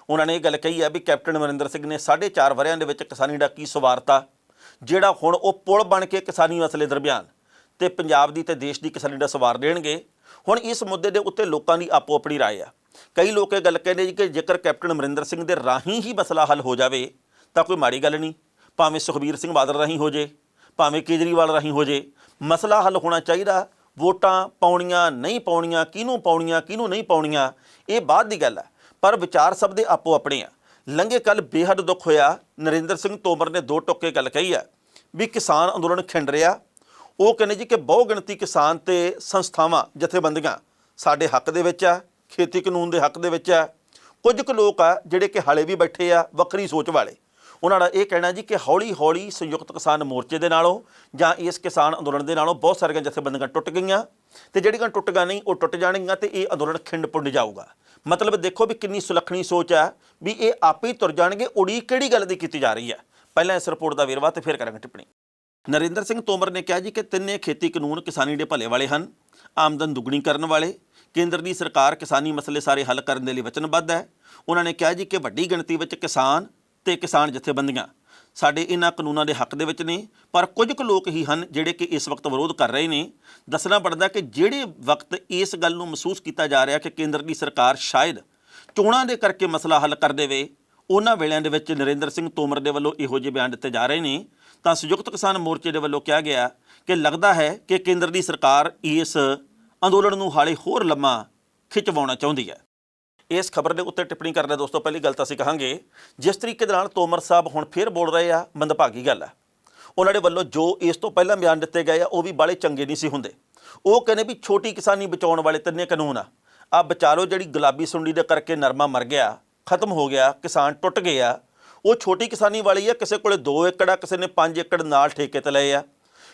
ਉਹਨਾਂ ਨੇ ਇਹ ਗੱਲ ਕਹੀ ਹੈ ਵੀ ਕੈਪਟਨ ਅਮਰਿੰਦਰ ਸਿੰਘ ਨੇ 4.5 ਵਰ੍ਹਿਆਂ ਦੇ ਵਿੱਚ ਕਿਸਾਨੀ ਦਾ ਕੀ ਸਵਾਰਤਾ, ਜਿਹੜਾ ਹੁਣ ਉਹ ਪੁਲ ਬਣ ਕੇ ਕਿਸਾਨੀ ਮਸਲੇ ਦਰਮਿਆਨ ਤੇ ਪੰਜਾਬ ਦੀ ਤੇ ਦੇਸ਼ ਦੀ ਕਿਸਾਨੀ ਦਾ ਸਵਾਰ ਦੇਣਗੇ। ਹੁਣ ਇਸ ਮੁੱਦੇ ਦੇ ਉੱਤੇ ਲੋਕਾਂ ਦੀ ਆਪੋ ਆਪਣੀ ਰਾਏ ਆ। ਕਈ ਲੋਕ ਇਹ ਗੱਲ ਕਹਿੰਦੇ ਜੀ ਕਿ ਜੇਕਰ ਕੈਪਟਨ ਅਮਰਿੰਦਰ ਸਿੰਘ ਦੇ ਰਾਹੀਂ ਹੀ ਮਸਲਾ ਹੱਲ ਹੋ ਜਾਵੇ ਤਾਂ ਕੋਈ ਮਾੜੀ ਗੱਲ ਨਹੀਂ, ਭਾਵੇਂ ਸੁਖਬੀਰ ਸਿੰਘ ਬਾਦਲ ਰਾਹੀਂ ਹੋ ਜੇ, ਭਾਵੇਂ ਕੇਜਰੀਵਾਲ ਰਾਹੀਂ ਹੋ ਜੇ, ਮਸਲਾ ਹੱਲ ਹੋਣਾ ਚਾਹੀਦਾ। ਵੋਟਾਂ ਪਾਉਣੀਆਂ ਨਹੀਂ ਪਾਉਣੀਆਂ, ਕਿਹਨੂੰ ਨਹੀਂ ਪਾਉਣੀਆਂ, ਇਹ ਬਾਅਦ ਦੀ ਗੱਲ ਹੈ, ਪਰ ਵਿਚਾਰ ਸਭ ਦੇ ਆਪੋ ਆਪਣੇ ਆ। ਲੰਘੇ ਕੱਲ੍ਹ ਬੇਹੱਦ ਦੁੱਖ ਹੋਇਆ, ਨਰਿੰਦਰ ਸਿੰਘ ਤੋਮਰ ਨੇ 2 ਟੁੱਕੇ ਗੱਲ ਕਹੀ ਆ ਵੀ ਕਿਸਾਨ ਅੰਦੋਲਨ ਖਿੰਡ ਰਿਹਾ। ਉਹ ਕਹਿੰਦੇ ਜੀ ਕਿ ਬਹੁ ਗਿਣਤੀ ਕਿਸਾਨ ਤੇ ਸੰਸਥਾਵਾਂ ਜਥੇਬੰਦੀਆਂ ਸਾਡੇ ਹੱਕ ਦੇ ਵਿੱਚ ਆ, ਖੇਤੀ ਕਾਨੂੰਨ ਦੇ ਹੱਕ ਦੇ ਵਿੱਚ ਆ। ਕੁਝ ਕੁ ਲੋਕ ਆ ਜਿਹੜੇ ਕਿ ਹਾਲੇ ਵੀ ਬੈਠੇ ਆ ਵੱਖਰੀ ਸੋਚ ਵਾਲੇ, ਉਹਨਾਂ ਦਾ ਇਹ ਕਹਿਣਾ ਜੀ ਕਿ ਹੌਲੀ ਹੌਲੀ ਸੰਯੁਕਤ ਕਿਸਾਨ ਮੋਰਚੇ ਦੇ ਨਾਲੋਂ ਜਾਂ ਇਸ ਕਿਸਾਨ ਅੰਦੋਲਨ ਦੇ ਨਾਲੋਂ ਬਹੁਤ ਸਾਰੀਆਂ ਜਥੇਬੰਦੀਆਂ ਟੁੱਟ ਗਈਆਂ, ਤੇ ਜਿਹੜੀਆਂ ਟੁੱਟ ਗਈਆਂ ਨਹੀਂ ਉਹ ਟੁੱਟ ਜਾਣਗੀਆਂ ਤੇ ਇਹ ਅੰਦੋਲਨ ਖਿੰਡ ਪੁੰਡ ਜਾਊਗਾ। ਮਤਲਬ ਦੇਖੋ ਵੀ ਕਿੰਨੀ ਸੁਲੱਖਣੀ ਸੋਚ ਆ ਵੀ ਇਹ ਆਪੇ ਹੀ ਤੁਰ ਜਾਣਗੇ। ਉਡੀਕ ਕਿਹੜੀ ਗੱਲ ਦੀ ਕੀਤੀ ਜਾ ਰਹੀ ਹੈ, ਪਹਿਲਾਂ ਇਸ ਰਿਪੋਰਟ ਦਾ ਵੇਰਵਾ ਤੇ ਫਿਰ ਕਰਾਂਗੇ ਟਿੱਪਣੀ। ਨਰਿੰਦਰ ਸਿੰਘ ਤੋਮਰ ਨੇ ਕਿਹਾ ਜੀ ਕਿ ਤਿੰਨੇ ਖੇਤੀ ਕਾਨੂੰਨ ਕਿਸਾਨੀ ਦੇ ਭਲੇ ਵਾਲੇ ਹਨ, ਆਮਦਨ ਦੁੱਗਣੀ ਕਰਨ ਵਾਲੇ। ਕੇਂਦਰ ਦੀ ਸਰਕਾਰ ਕਿਸਾਨੀ ਮਸਲੇ ਸਾਰੇ ਹੱਲ ਕਰਨ ਦੇ ਲਈ ਵਚਨਬੱਧ ਹੈ। ਉਹਨਾਂ ਨੇ ਕਿਹਾ ਜੀ ਕਿ ਵੱਡੀ ਗਿਣਤੀ ਵਿੱਚ ਕਿਸਾਨ ਤੇ ਕਿਸਾਨ ਜਥੇਬੰਦੀਆਂ ਸਾਡੇ ਇਹਨਾਂ ਕਾਨੂੰਨਾਂ ਦੇ ਹੱਕ ਦੇ ਵਿੱਚ ਨੇ, ਪਰ ਕੁਝ ਕੁ ਲੋਕ ਹੀ ਹਨ ਜਿਹੜੇ ਕਿ ਇਸ ਵਕਤ ਵਿਰੋਧ ਕਰ ਰਹੇ ਨੇ। ਦੱਸਣਾ ਬਣਦਾ ਕਿ ਜਿਹੜੇ ਵਕਤ ਇਸ ਗੱਲ ਨੂੰ ਮਹਿਸੂਸ ਕੀਤਾ ਜਾ ਰਿਹਾ ਕਿ ਕੇਂਦਰ ਦੀ ਸਰਕਾਰ ਸ਼ਾਇਦ ਚੋਣਾਂ ਦੇ ਕਰਕੇ ਮਸਲਾ ਹੱਲ ਕਰ ਦੇਵੇ, ਉਹਨਾਂ ਵੇਲਿਆਂ ਦੇ ਵਿੱਚ ਨਰਿੰਦਰ ਸਿੰਘ ਤੋਮਰ ਦੇ ਵੱਲੋਂ ਇਹੋ ਜਿਹੇ ਬਿਆਨ ਦਿੱਤੇ ਜਾ ਰਹੇ ਨੇ। ਤਾਂ ਸੰਯੁਕਤ ਕਿਸਾਨ ਮੋਰਚੇ ਦੇ ਵੱਲੋਂ ਕਿਹਾ ਗਿਆ ਕਿ ਲੱਗਦਾ ਹੈ ਕਿ ਕੇਂਦਰ ਦੀ ਸਰਕਾਰ ਇਸ ਅੰਦੋਲਨ ਨੂੰ ਹਾਲੇ ਹੋਰ ਲੰਮਾ ਖਿਚਵਾਉਣਾ ਚਾਹੁੰਦੀ ਹੈ। ਇਸ ਖਬਰ ਦੇ ਉੱਤੇ ਟਿੱਪਣੀ ਕਰਨਾ ਦੋਸਤੋ, ਪਹਿਲੀ ਗੱਲ ਤਾਂ ਅਸੀਂ ਕਹਾਂਗੇ ਜਿਸ ਤਰੀਕੇ ਦੇ ਨਾਲ ਤੋਮਰ ਸਾਹਿਬ ਹੁਣ ਫਿਰ ਬੋਲ ਰਹੇ ਆ, ਮੰਦਭਾਗੀ ਗੱਲ ਹੈ। ਉਹਨਾਂ ਦੇ ਵੱਲੋਂ ਜੋ ਇਸ ਤੋਂ ਪਹਿਲਾਂ ਬਿਆਨ ਦਿੱਤੇ ਗਏ ਆ ਉਹ ਵੀ ਬਾਲੇ ਚੰਗੇ ਨਹੀਂ ਸੀ ਹੁੰਦੇ। ਉਹ ਕਹਿੰਦੇ ਵੀ ਛੋਟੀ ਕਿਸਾਨੀ ਬਚਾਉਣ ਵਾਲੇ ਤਿੰਨੇ ਕਾਨੂੰਨ ਆ ਬਚਾ ਲਓ, ਜਿਹੜੀ ਗੁਲਾਬੀ ਸੁੰਡੀ ਦੇ ਕਰਕੇ ਨਰਮਾ ਮਰ ਗਿਆ, ਖਤਮ ਹੋ ਗਿਆ, ਕਿਸਾਨ ਟੁੱਟ ਗਏ ਆ। ਉਹ ਛੋਟੀ ਕਿਸਾਨੀ ਵਾਲੀ ਆ, ਕਿਸੇ ਕੋਲੇ 2 ਏਕੜ ਆ, ਕਿਸੇ ਨੇ 5 ਏਕੜ ਨਾਲ ਠੇਕੇ ਤੇ ਲਏ ਆ,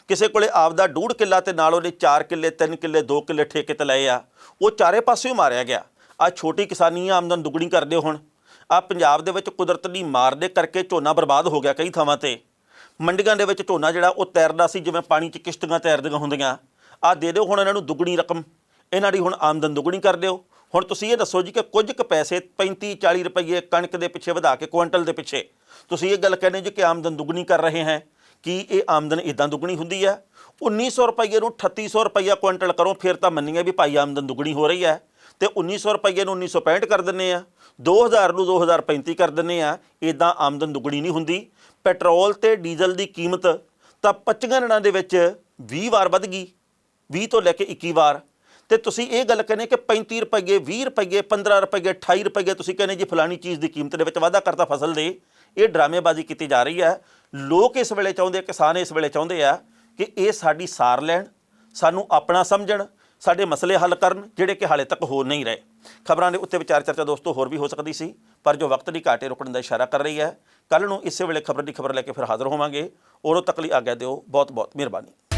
ਕਿਸੇ ਕੋਲੇ ਆਪਦਾ 1.5 ਕਿੱਲਾ ਤੇ ਨਾਲ ਉਹਨੇ 4 ਕਿੱਲੇ 3 ਕਿੱਲੇ 2 ਕਿੱਲੇ ਠੇਕੇ ਤੇ ਲਏ ਆ। ਉਹ ਚਾਰੇ ਪਾਸਿਓਂ ਮਾਰਿਆ ਗਿਆ। ਆ ਛੋਟੀ ਕਿਸਾਨੀ ਆ, ਆਮਦਨ ਦੁੱਗਣੀ ਕਰ ਦਿਓ। ਹੁਣ ਆ ਪੰਜਾਬ ਦੇ ਵਿੱਚ ਕੁਦਰਤ ਦੀ ਮਾਰ ਦੇ ਕਰਕੇ ਝੋਨਾ ਬਰਬਾਦ ਹੋ ਗਿਆ ਕਈ ਥਾਵਾਂ ਤੇ। ਮੰਡੀਆਂ ਦੇ ਵਿੱਚ ਝੋਨਾ ਜਿਹੜਾ ਉਹ ਤੈਰਦਾ ਸੀ ਜਿਵੇਂ ਪਾਣੀ 'ਚ ਕਿਸ਼ਤੀਆਂ ਤੈਰਦੀਆਂ ਹੁੰਦੀਆਂ। ਆ ਦੇ ਦਿਓ ਹੁਣ ਇਹਨਾਂ ਨੂੰ ਦੁੱਗਣੀ ਰਕਮ, ਇਹਨਾਂ ਦੀ ਹੁਣ ਆਮਦਨ ਦੁੱਗਣੀ ਕਰ ਦਿਓ। ਹੁਣ ਤੁਸੀਂ ਇਹ ਦੱਸੋ ਜੀ ਕਿ ਕੁਝ ਕੁ ਪੈਸੇ 35-40 ਰੁਪਏ ਕਣਕ ਦੇ ਪਿੱਛੇ ਵਧਾ ਕੇ ਕੁਇੰਟਲ ਦੇ ਪਿੱਛੇ ਤੁਸੀਂ ਇਹ ਗੱਲ ਕਹਿੰਦੇ ਜੀ ਕਿ ਆਮਦਨ ਦੁੱਗਣੀ ਕਰ ਰਹੇ ਹੈ। ਕੀ ਇਹ ਆਮਦਨ ਇੱਦਾਂ ਦੁੱਗਣੀ ਹੁੰਦੀ ਹੈ? 1900 ਰੁਪਏ ਨੂੰ 3800 ਰੁਪਈਆ ਕੁਇੰਟਲ ਕਰੋ, ਫਿਰ ਤਾਂ ਮੰਨੀਏ ਵੀ ਭਾਈ ਆਮਦਨ ਦੁੱਗਣੀ ਹੋ ਰਹੀ ਹੈ। ਤੇ 1900 ਰੁਪਏ ਨੂੰ 1965 ਕਰ ਦਿੰਦੇ ਆ, 2000 ਨੂੰ 2035 ਕਰ ਦਿੰਦੇ ਆ। ਇੱਦਾਂ ਆਮਦਨ ਦੁੱਗਣੀ ਨਹੀਂ ਹੁੰਦੀ। ਪੈਟਰੋਲ ਤੇ ਡੀਜ਼ਲ ਦੀ ਕੀਮਤ ਤਾਂ 25 ਦਿਨਾਂ ਦੇ ਵਿੱਚ 20 ਵਾਰ ਵੱਧ ਗਈ, 20 ਤੋਂ ਲੈ ਕੇ 21 ਵਾਰ। ਤੇ ਤੁਸੀਂ ਇਹ ਗੱਲ ਕਹਿੰਦੇ ਕਿ 35 ਰੁਪਏ 20 ਰੁਪਏ 15 ਰੁਪਏ 28 ਰੁਪਏ ਤੁਸੀਂ ਕਹਿੰਦੇ ਜੀ ਫਲਾਣੀ ਚੀਜ਼ ਦੀ ਕੀਮਤ ਦੇ ਵਿੱਚ ਵਾਧਾ ਕਰਤਾ ਫਸਲ ਦੇ। ਇਹ ਡਰਾਮੇਬਾਜ਼ੀ ਕੀਤੀ ਜਾ ਰਹੀ ਹੈ। ਲੋਕ ਇਸ ਵੇਲੇ ਚਾਹੁੰਦੇ, ਕਿਸਾਨ ਇਸ ਵੇਲੇ ਚਾਹੁੰਦੇ ਆ ਕਿ ਇਹ ਸਾਡੀ ਸਾਰ ਲੈਣ, ਸਾਨੂੰ ਆਪਣਾ ਸਮਝਣ, ਸਾਡੇ ਮਸਲੇ ਹੱਲ ਕਰਨ ਜਿਹੜੇ ਕਿ ਹਾਲੇ ਤੱਕ ਹੋ ਨਹੀਂ ਰਹੇ। ਖਬਰਾਂ ਦੇ ਉੱਤੇ ਵਿਚਾਰ ਚਰਚਾ ਦੋਸਤੋ ਹੋਰ ਵੀ ਹੋ ਸਕਦੀ ਸੀ, ਪਰ ਜੋ ਵਕਤ ਦੀ ਘਾਟ ਰੁਕਣ ਦਾ ਇਸ਼ਾਰਾ ਕਰ ਰਹੀ ਹੈ। ਕੱਲ੍ਹ ਨੂੰ ਇਸੇ ਵੇਲੇ ਖਬਰ ਦੀ ਖਬਰ ਲੈ ਕੇ ਫਿਰ ਹਾਜ਼ਰ ਹੋਵਾਂਗੇ। ਉਦੋਂ ਤੱਕ ਲਈ ਆਗਿਆ ਦਿਓ। ਬਹੁਤ ਬਹੁਤ ਮਿਹਰਬਾਨੀ।